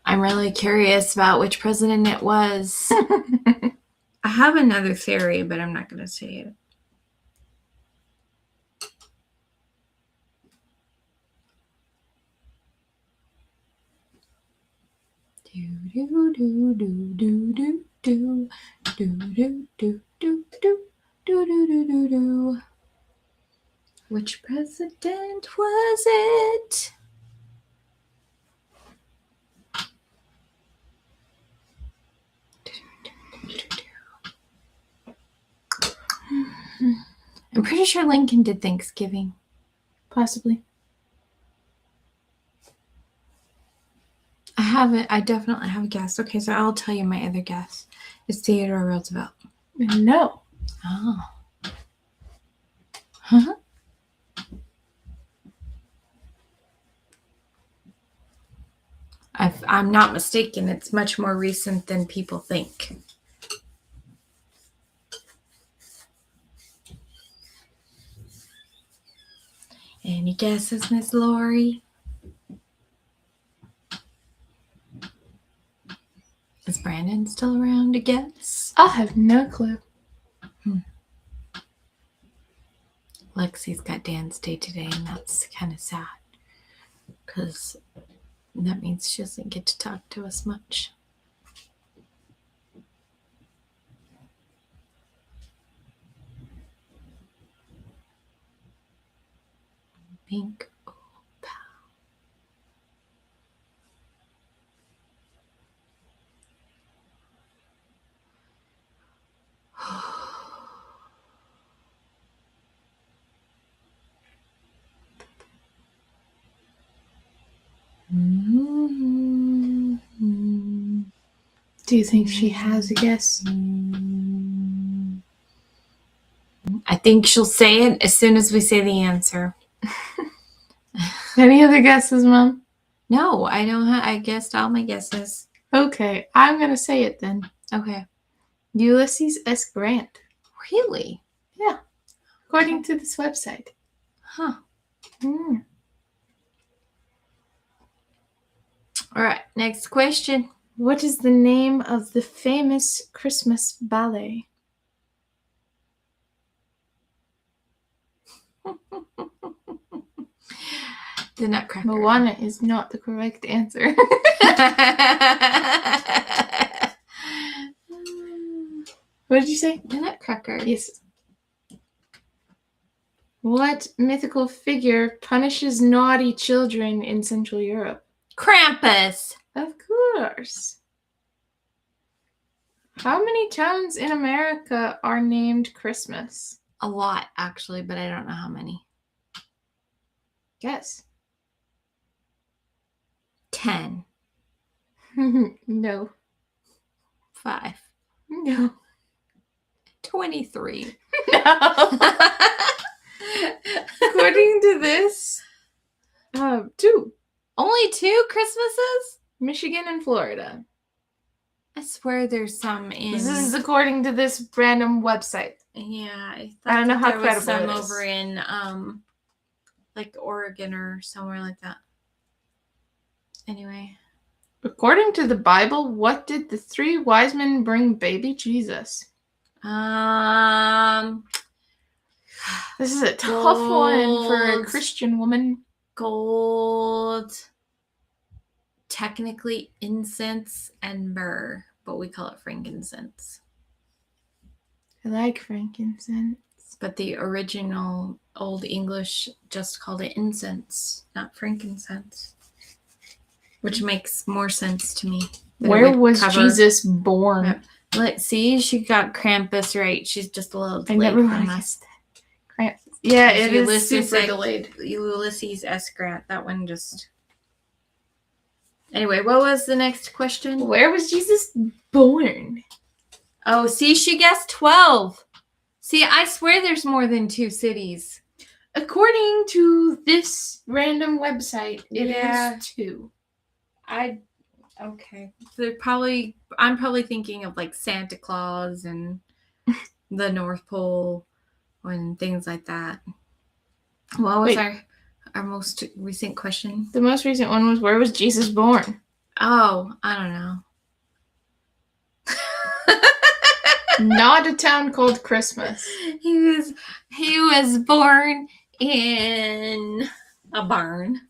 I'm really curious about which president it was. I have another theory, but I'm not going to say it. Which president was it? I'm pretty sure Lincoln did Thanksgiving. Possibly. I definitely have a guess. Okay, so I'll tell you my other guess. It's Theodore Roosevelt. No. Oh. Huh? I'm not mistaken. It's much more recent than people think. Any guesses, Miss Lori? Is Brandon still around to guess? I'll have no clue. Lexi's got Dan's day today, and that's kind of sad. Because that means she doesn't get to talk to us much. Pink. Do you think she has a guess? I think she'll say it as soon as we say the answer. Any other guesses, Mom? No, I don't have. I guessed all my guesses. Okay, I'm going to say it then. Okay. Ulysses S. Grant. Really? Yeah. According to this website. Huh. Mm. All right, next question. What is the name of the famous Christmas ballet? The Nutcracker. Moana is not the correct answer. What did you say? The Nutcracker. Yes. What mythical figure punishes naughty children in Central Europe? Krampus. Of course. How many towns in America are named Christmas? A lot, actually, but I don't know how many. Guess. 10. No. 5. No. 23. No. According to this, 2. Only 2 Christmases? Michigan and Florida. I swear there's some in... This is according to this random website. Yeah, I don't know how credible some it is. over in like Oregon or somewhere like that. Anyway. According to the Bible, what did the 3 wise men bring baby Jesus? This is a tough one for a Christian woman. Gold. technically incense and myrrh, but we call it frankincense. I like frankincense. But the original Old English just called it incense, not frankincense. Which makes more sense to me. Where was Jesus born? Yep. Let's see, she got Krampus right. She's just a little delayed. I never guessed that. Krampus. Yeah, it is super delayed. Ulysses S. Grant. That one just... Anyway, what was the next question? Where was Jesus born? Oh, see, she guessed 12. See, I swear there's more than 2 cities. According to this random website, it is 2. Okay. I'm probably thinking of like Santa Claus and the North Pole and things like that. What was our most recent question? The most recent one was, where was Jesus born? Oh, I don't know. Not a town called Christmas. He was born in a barn.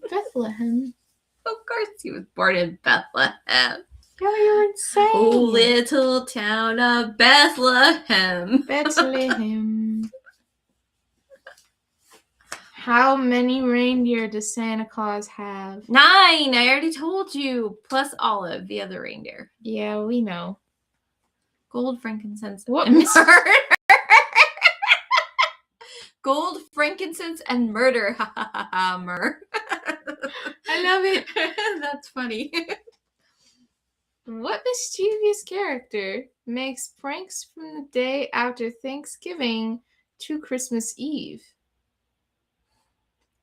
Bethlehem. Of course he was born in Bethlehem. Oh, you're insane. Oh, little town of Bethlehem. Bethlehem. How many reindeer does Santa Claus have? 9. I already told you. Plus Olive, the other reindeer. Yeah, we know. Gold, frankincense, What and murder. Gold, frankincense, and murder. Ha ha ha ha. Myrrh. I love it. That's funny. What mischievous character makes pranks from the day after Thanksgiving to Christmas Eve?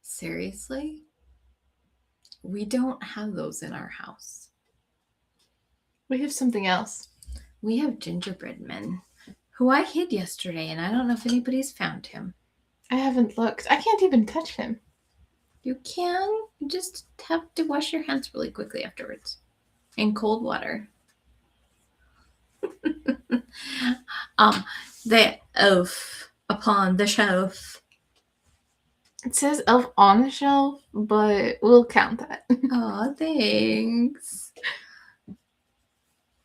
Seriously? We don't have those in our house. We have something else. We have gingerbread men, who I hid yesterday, and I don't know if anybody's found him. I haven't looked. I can't even touch him. You can. You just have to wash your hands really quickly afterwards. In cold water. The elf upon the shelf. It says elf on the shelf, but we'll count that. Aw, thanks.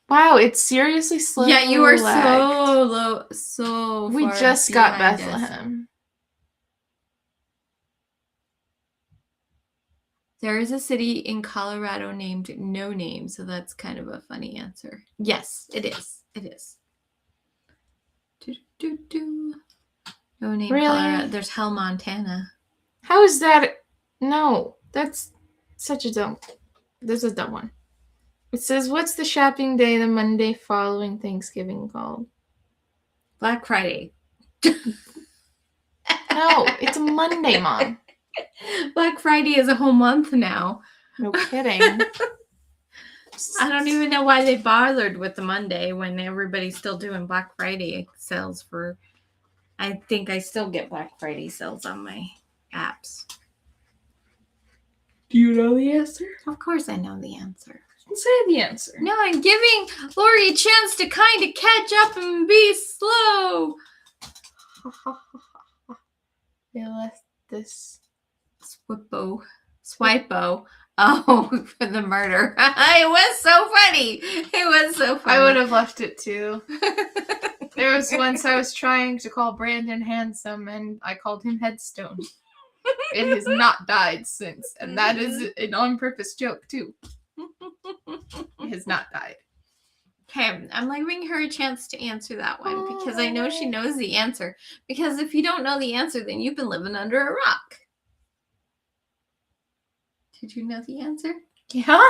Wow, it's seriously slow. Yeah, you are so low, so we far just got behind Bethlehem. us. There is a city in Colorado named No Name, so that's kind of a funny answer. Yes, it is. It is. No Name, really? Colorado. There's Hell, Montana. How is that? No, that's such a dumb. There's a dumb one. It says, what's the shopping day the Monday following Thanksgiving called? Black Friday. No, it's a Monday, Mom. Black Friday is a whole month now. No kidding. I don't even know why they bothered with the Monday when everybody's still doing Black Friday sales for... I think I still get Black Friday sales on my apps. Do you know the answer? Of course I know the answer. Say the answer. No, I'm giving Lori a chance to kind of catch up and be slow. They left this. Swipo. Oh, for the murder. It was so funny. It was so funny. I would have left it too. There was once I was trying to call Brandon handsome and I called him Headstone. It has not died since, and that is an on-purpose joke too. It has not died. Okay, I'm giving her a chance to answer that one because I know she knows the answer. Because if you don't know the answer, then you've been living under a rock. Did you know the answer? Yeah.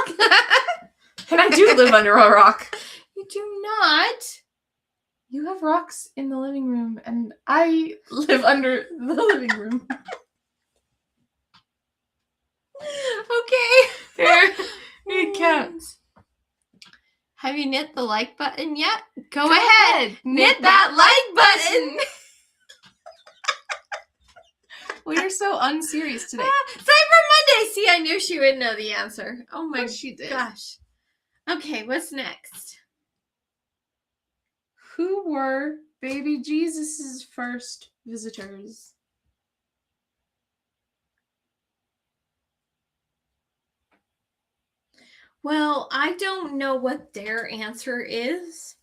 And I do live under a rock. You do not. You have rocks in the living room, and I live under the living room. Okay. There. It counts. Have you knit the like button yet? Go Go ahead. ahead. Knit that like button. We are so unserious today. Cyber Monday. See, I knew she would know the answer. Oh my she did. gosh. Okay, what's next? Who were baby Jesus's first visitors? Well, I don't know what their answer is,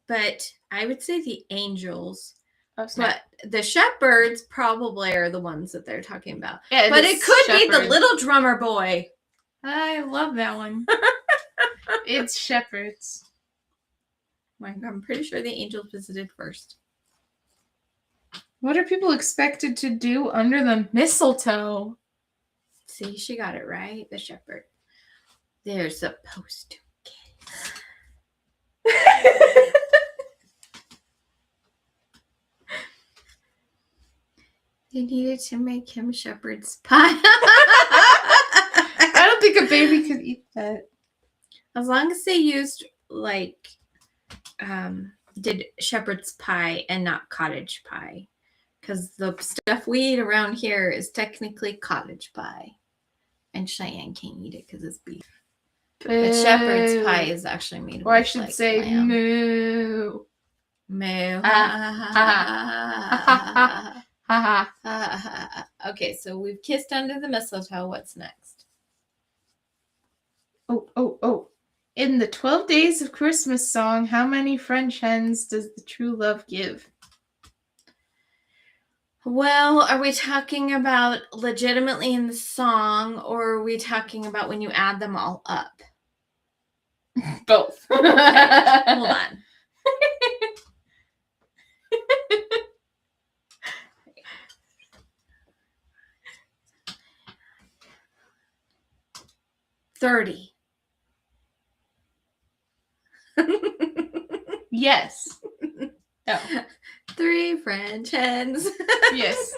but I would say the angels. Oh, snap. But the shepherds probably are the ones that they're talking about. Yeah, but it could be the shepherds. little drummer boy. I love that one. It's shepherds. I'm pretty sure the angels visited first. What are people expected to do under the mistletoe? See, she got it right. The shepherd. They're supposed to kiss. They needed to make him shepherd's pie. I don't think a baby could eat that. As long as they used did shepherd's pie and not cottage pie. Because the stuff we eat around here is technically cottage pie. And ShiAnne can't eat it because it's beef. But shepherd's pie is actually made of Or I should say lamb. moo. Moo. Okay, so we've kissed under the mistletoe. What's next? Oh. In the 12 Days of Christmas song, how many French hens does the true love give? Well, are we talking about legitimately in the song, or are we talking about when you add them all up? Both. Okay, hold on. $30. Yes. No. 3 French hens. Yes.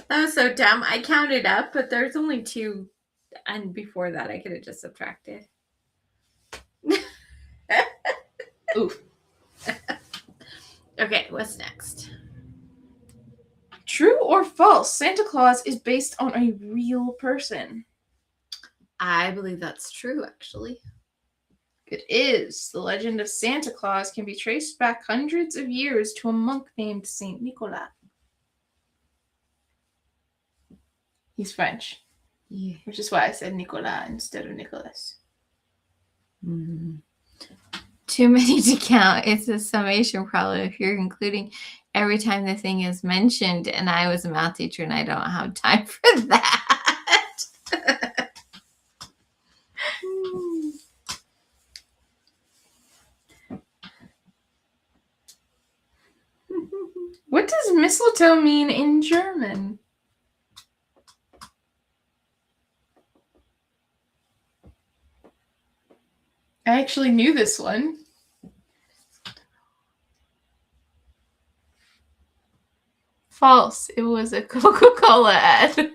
That was so dumb. I counted up, but there's only 2. And before that, I could have just subtracted. Oof. Okay, what's next? True or false? Santa Claus is based on a real person. I believe that's true, actually. It is. The legend of Santa Claus can be traced back hundreds of years to a monk named Saint Nicholas. He's French. Yeah. Which is why I said Nicolas instead of Nicholas. Mm-hmm. Too many to count. It's a summation problem if you're including every time the thing is mentioned, and I was a math teacher and I don't have time for that. What does mistletoe mean in German? I actually knew this one. False. It was a Coca-Cola ad.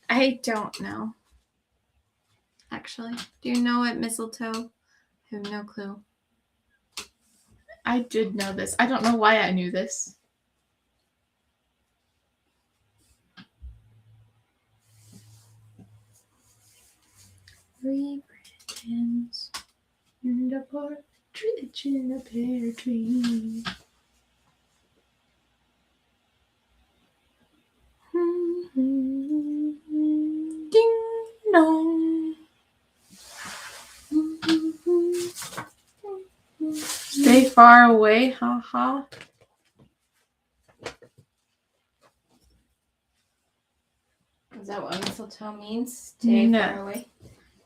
I don't know. Actually, do you know what mistletoe? I have no clue. I did know this. I don't know why I knew this. Three friends and a partridge in a pear tree. Ding dong. Stay far away, ha. Is that what mistletoe means? Stay far away?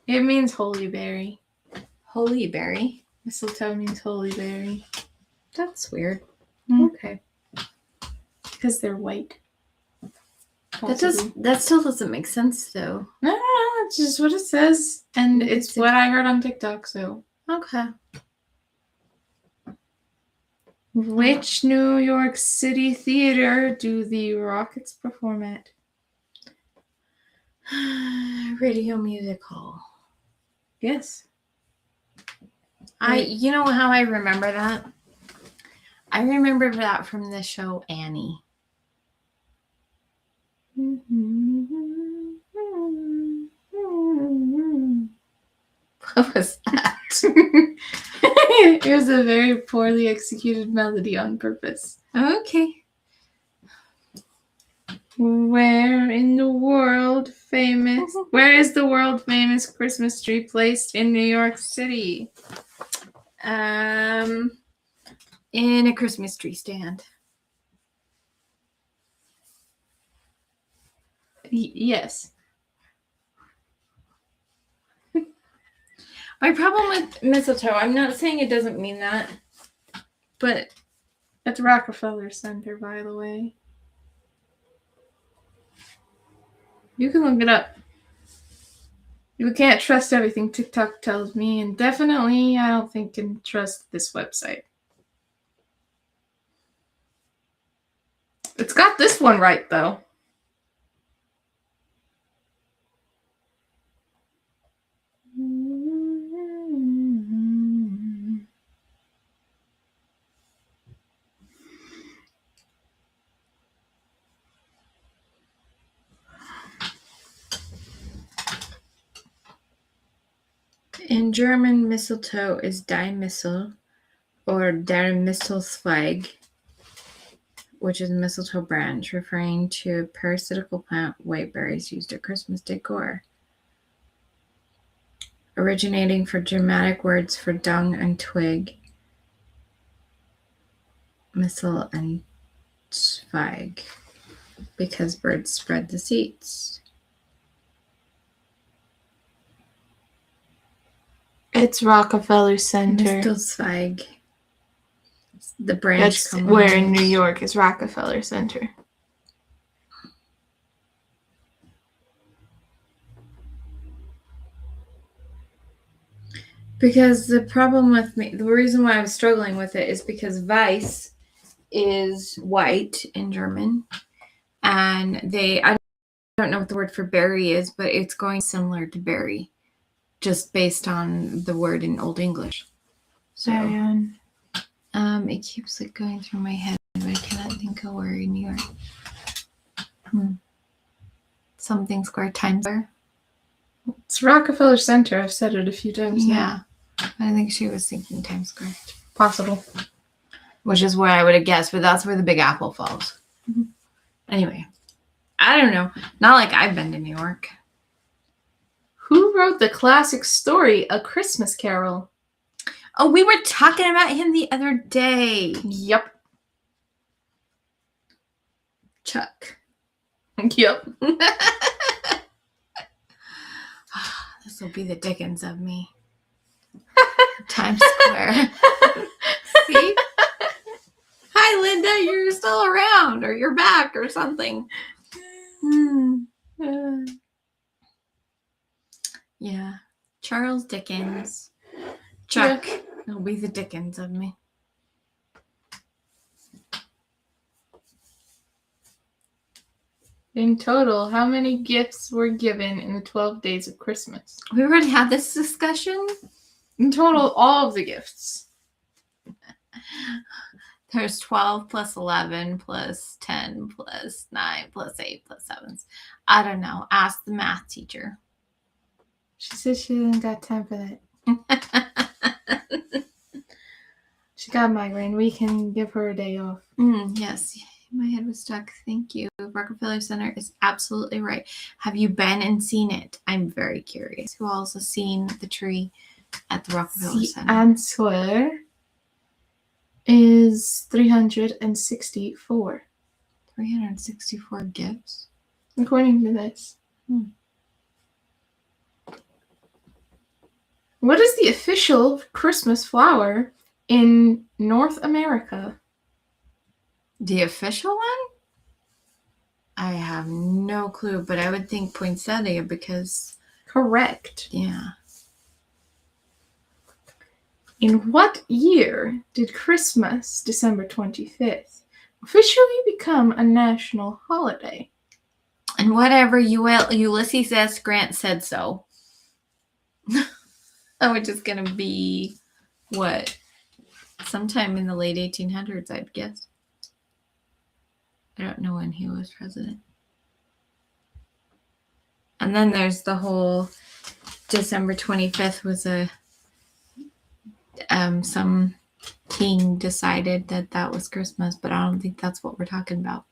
It means holy berry. Holy berry? Mistletoe means holy berry. That's weird. Mm. Okay. Because they're white. That still doesn't make sense, though. No, it's just what it says. And it's what I heard on TikTok, so. Okay. Which New York City theater do the Rockets perform at? Radio Music Hall. Yes. You know how I remember that? I remember that from the show Annie. What was that? Here's a very poorly executed melody on purpose. Okay. Where is the world famous Christmas tree placed in New York City? In a Christmas tree stand. Yes. My problem with mistletoe, I'm not saying it doesn't mean that, but It's Rockefeller Center, by the way. You can look it up. You can't trust everything TikTok tells me, and definitely I don't think you can trust this website. It's got this one right, though. in German, mistletoe is die Mistel or der Mistelzweig, which is mistletoe branch, referring to a parasitical plant, white berries used at Christmas decor. Originating from Germanic words for dung and twig, Mistel and Zweig, because birds spread the seeds. It's Rockefeller Center. Mistelzweig. The branch. That's where in New York is Rockefeller Center. Because the problem with me, the reason why I was struggling with it is because Weiss is white in German, and I don't know what the word for berry is, but it's going similar to berry, just based on the word in Old English. So, it keeps like going through my head, but I cannot think of where in New York. Something Square, Times Square. It's Rockefeller Center. I've said it a few times now. I think she was thinking Times Square. Possible. Which is where I would have guessed, but that's where the Big Apple falls. Mm-hmm. Anyway, I don't know. Not like I've been to New York. Who wrote the classic story, A Christmas Carol? Oh, we were talking about him the other day. Yep. Chuck. Yep. This will be the Dickens of me. Times Square. See? Hi, Linda. You're still around, or you're back, or something. Yeah. Charles Dickens. Chuck. Yeah. It'll be the Dickens of me. In total, how many gifts were given in the 12 days of Christmas? We already had this discussion. In total, all of the gifts. There's 12 plus 11 plus 10 plus 9 plus 8 plus 7. I don't know. Ask the math teacher. She said she didn't got time for that. She got migraine. We can give her a day off. Yes. My head was stuck. Thank you. Rockefeller Center is absolutely right. Have you been and seen it? I'm very curious. Who else has seen the tree at the Rockefeller Center? The answer is 364. 364 gifts? According to this. What is the official Christmas flower in North America? The official one? I have no clue, but I would think poinsettia because... Correct. Yeah. In what year did Christmas, December 25th, officially become a national holiday? And whatever Ulysses S. Grant said so. Which is going to be, what? Sometime in the late 1800s, I'd guess. I don't know when he was president. And then there's the whole December 25th was a some king decided that was Christmas, but I don't think that's what we're talking about.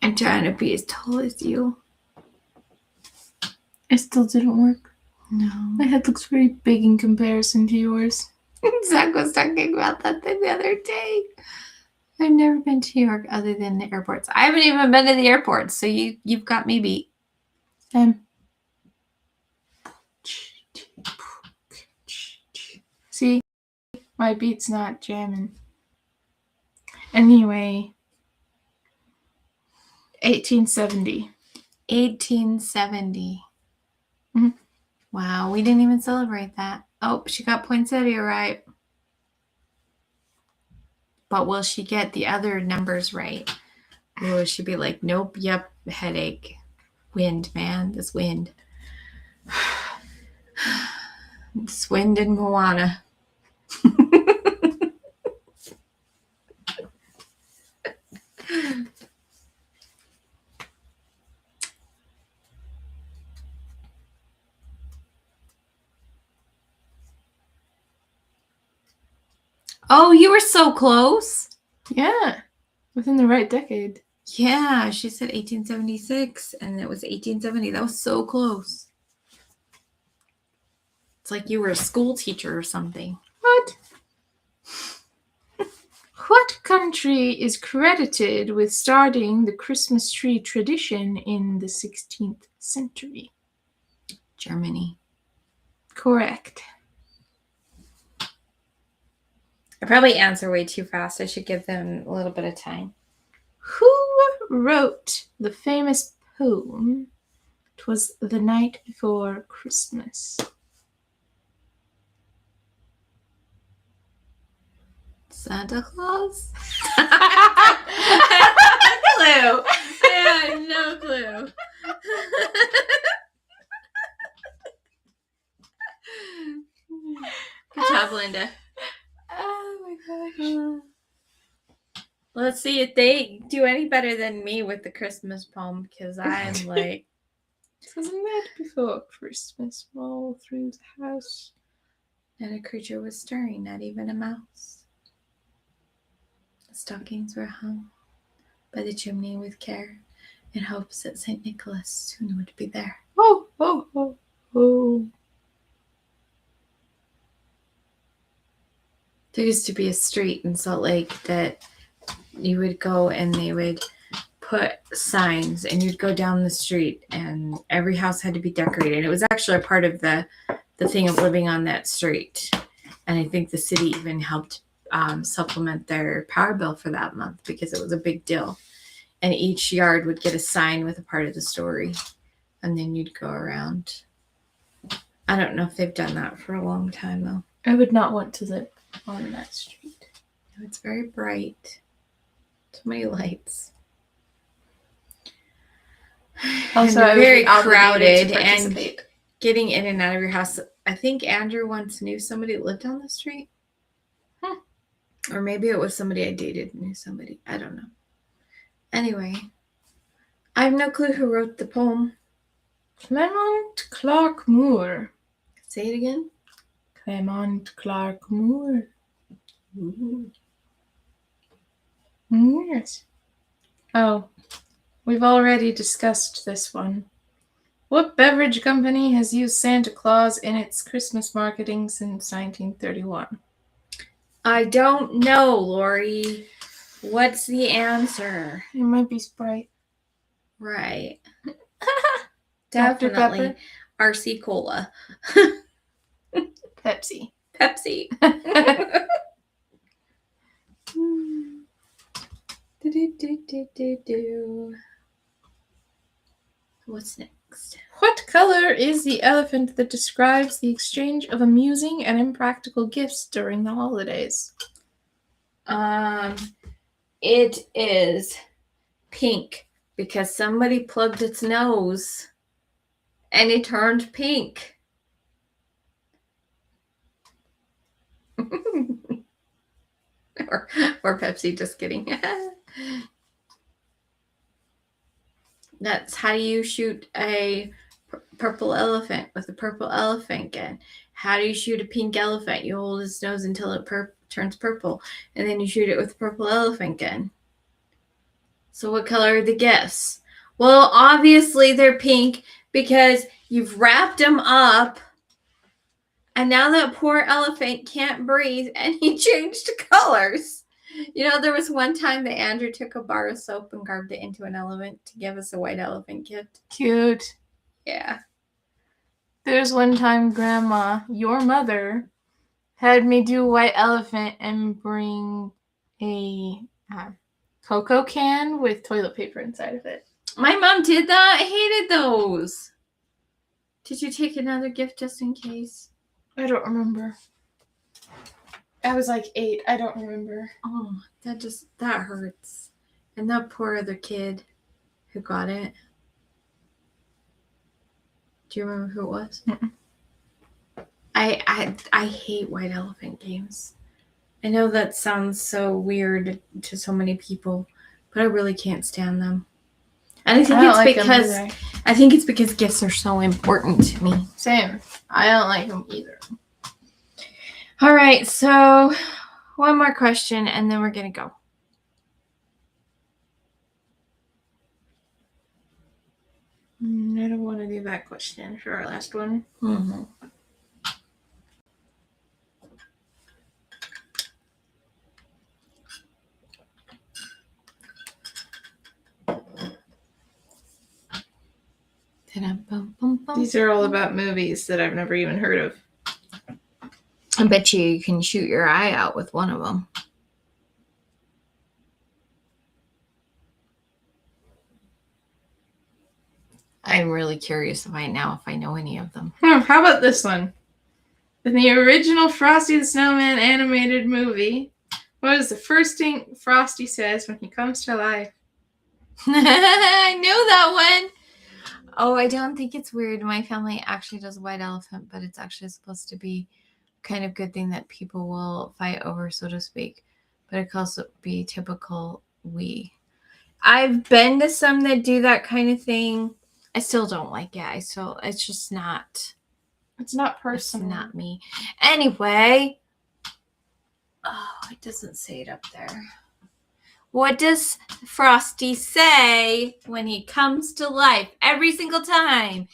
I'm trying to be as tall as you. It still didn't work. No. My head looks very big in comparison to yours. Zach was talking about that the other day. I've never been to New York other than the airports. I haven't even been to the airports, so you've got me beat. See, my beat's not jamming. Anyway, 1870. 1870. Mm-hmm. Wow, we didn't even celebrate that. Oh, she got poinsettia right. But will she get the other numbers right? Or will she be like, nope, yep, headache. Wind, man, this wind. This wind in Moana. Oh, you were so close. Yeah, within the right decade. Yeah, she said 1876, and it was 1870. That was so close. It's like you were a school teacher or something. What? What country is credited with starting the Christmas tree tradition in the 16th century? Germany. Correct. I probably answer way too fast. I should give them a little bit of time. Who wrote the famous poem, "'Twas the Night Before Christmas"? Santa Claus? I have no clue. Good job, Linda. Oh my gosh. Let's see if they do any better than me with the Christmas poem, because I'm like... "'Twas the night before Christmas, all through the house. Not a creature was stirring, not even a mouse. The stockings were hung by the chimney with care, in hopes that St. Nicholas soon would be there." Oh, oh, oh, oh. There used to be a street in Salt Lake that you would go and they would put signs, and you'd go down the street and every house had to be decorated. It was actually a part of the thing of living on that street. And I think the city even helped supplement their power bill for that month because it was a big deal. And each yard would get a sign with a part of the story. And then you'd go around. I don't know if they've done that for a long time, though. I would not want to live on that street. It's very bright. So many lights. Also, and very crowded, to and getting in and out of your house. I think Andrew once knew somebody that lived on the street. Or maybe it was somebody I dated knew somebody. I don't know. Anyway, I have no clue who wrote the poem. Clement Clark Moore. Say it again. Clement Clark Moore. Ooh. Yes. Oh, we've already discussed this one. What beverage company has used Santa Claus in its Christmas marketing since 1931? I don't know, Lori. What's the answer? It might be Sprite. Right. Dr. Definitely Pepper? RC Cola. Pepsi. Pepsi. What's next? What color is the elephant that describes the exchange of amusing and impractical gifts during the holidays? It is pink because somebody plugged its nose and it turned pink. or Pepsi, just kidding. That's how do you shoot a purple elephant with a purple elephant gun. How do you shoot a pink elephant? You hold its nose until it turns purple, and then you shoot it with a purple elephant gun. So what color are the gifts? Well, obviously they're pink because you've wrapped them up, and now that poor elephant can't breathe, and he changed colors. You know, there was one time that Andrew took a bar of soap and carved it into an elephant to give us a white elephant gift. Cute. Yeah. There's one time Grandma, your mother, had me do a white elephant and bring a cocoa can with toilet paper inside of it. My mom did that. I hated those. Did you take another gift just in case? I don't remember. I was like 8. I don't remember. Oh, that hurts. And that poor other kid who got it. Do you remember who it was? Mm-mm. I hate white elephant games. I know that sounds so weird to so many people, but I really can't stand them. And I think it's because gifts are so important to me. Same. I don't like them either. All right, so one more question and then we're going to go. I don't want to do that question for our last one. Mm-hmm. These are all about movies that I've never even heard of. I bet you can shoot your eye out with one of them. I'm really curious to find out if I know any of them. How about this one? In the original Frosty the Snowman animated movie, what is the first thing Frosty says when he comes to life? I know that one. Oh, I don't think it's weird. My family actually does white elephant, but it's actually supposed to be kind of good thing that people will fight over, so to speak. But it could also be typical we. I've been to some that do that kind of thing. I still don't like it. It's just not. It's not personal. It's not me. Anyway. Oh, it doesn't say it up there. What does Frosty say when he comes to life every single time?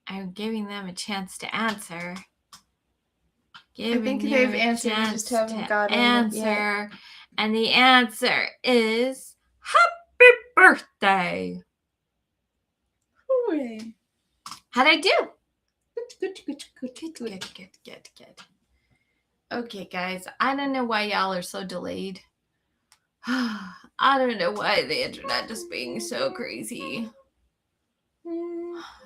I'm giving them a chance to answer. I think they've answered. You just haven't gotten it yet. And the answer is Happy Birthday. Hooray. How'd I do? Good. Good. Okay, guys. I don't know why y'all are so delayed. I don't know why the internet is being so crazy.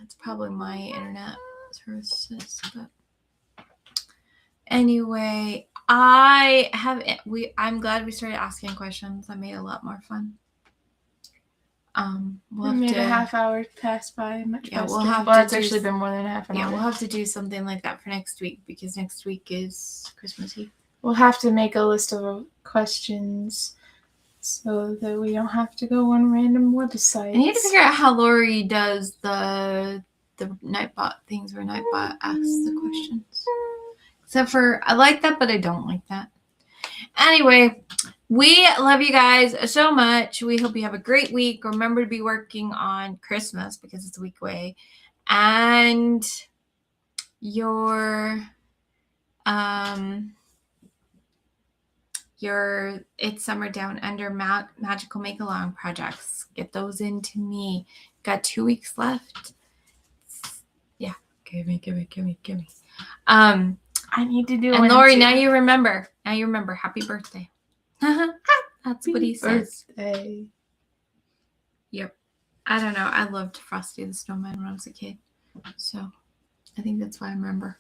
It's probably my internet services, but anyway, I'm glad we started asking questions. That made it a lot more fun. We made a half hour pass by much faster. It's actually been more than half an hour. Yeah, we'll have to do something like that for next week because next week is Christmas Eve. We'll have to make a list of questions so that we don't have to go on random websites. I need to figure out how Lori does the Nightbot things where Nightbot asks the questions. Except for, I like that, but I don't like that. Anyway, we love you guys so much. We hope you have a great week. Remember to be working on Christmas because it's a week away. And your It's Summer Down Under Magical Make Along projects. Get those into me. Got 2 weeks left. Yeah. Give me. I need to do it. And Lori, now you remember. Happy birthday. That's what he says. Birthday. Yep. I don't know. I loved Frosty the Snowman when I was a kid. So I think that's why I remember.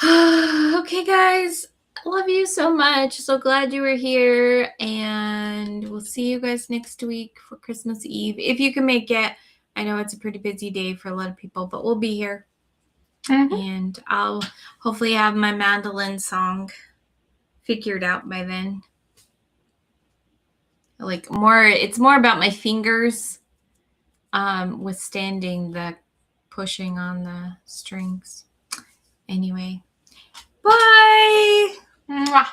Okay, guys. I love you so much. So glad you were here. And we'll see you guys next week for Christmas Eve. If you can make it. I know it's a pretty busy day for a lot of people, but we'll be here. Mm-hmm. And I'll hopefully have my mandolin song figured out by then. It's more about my fingers withstanding the pushing on the strings. Anyway, bye. Mwah.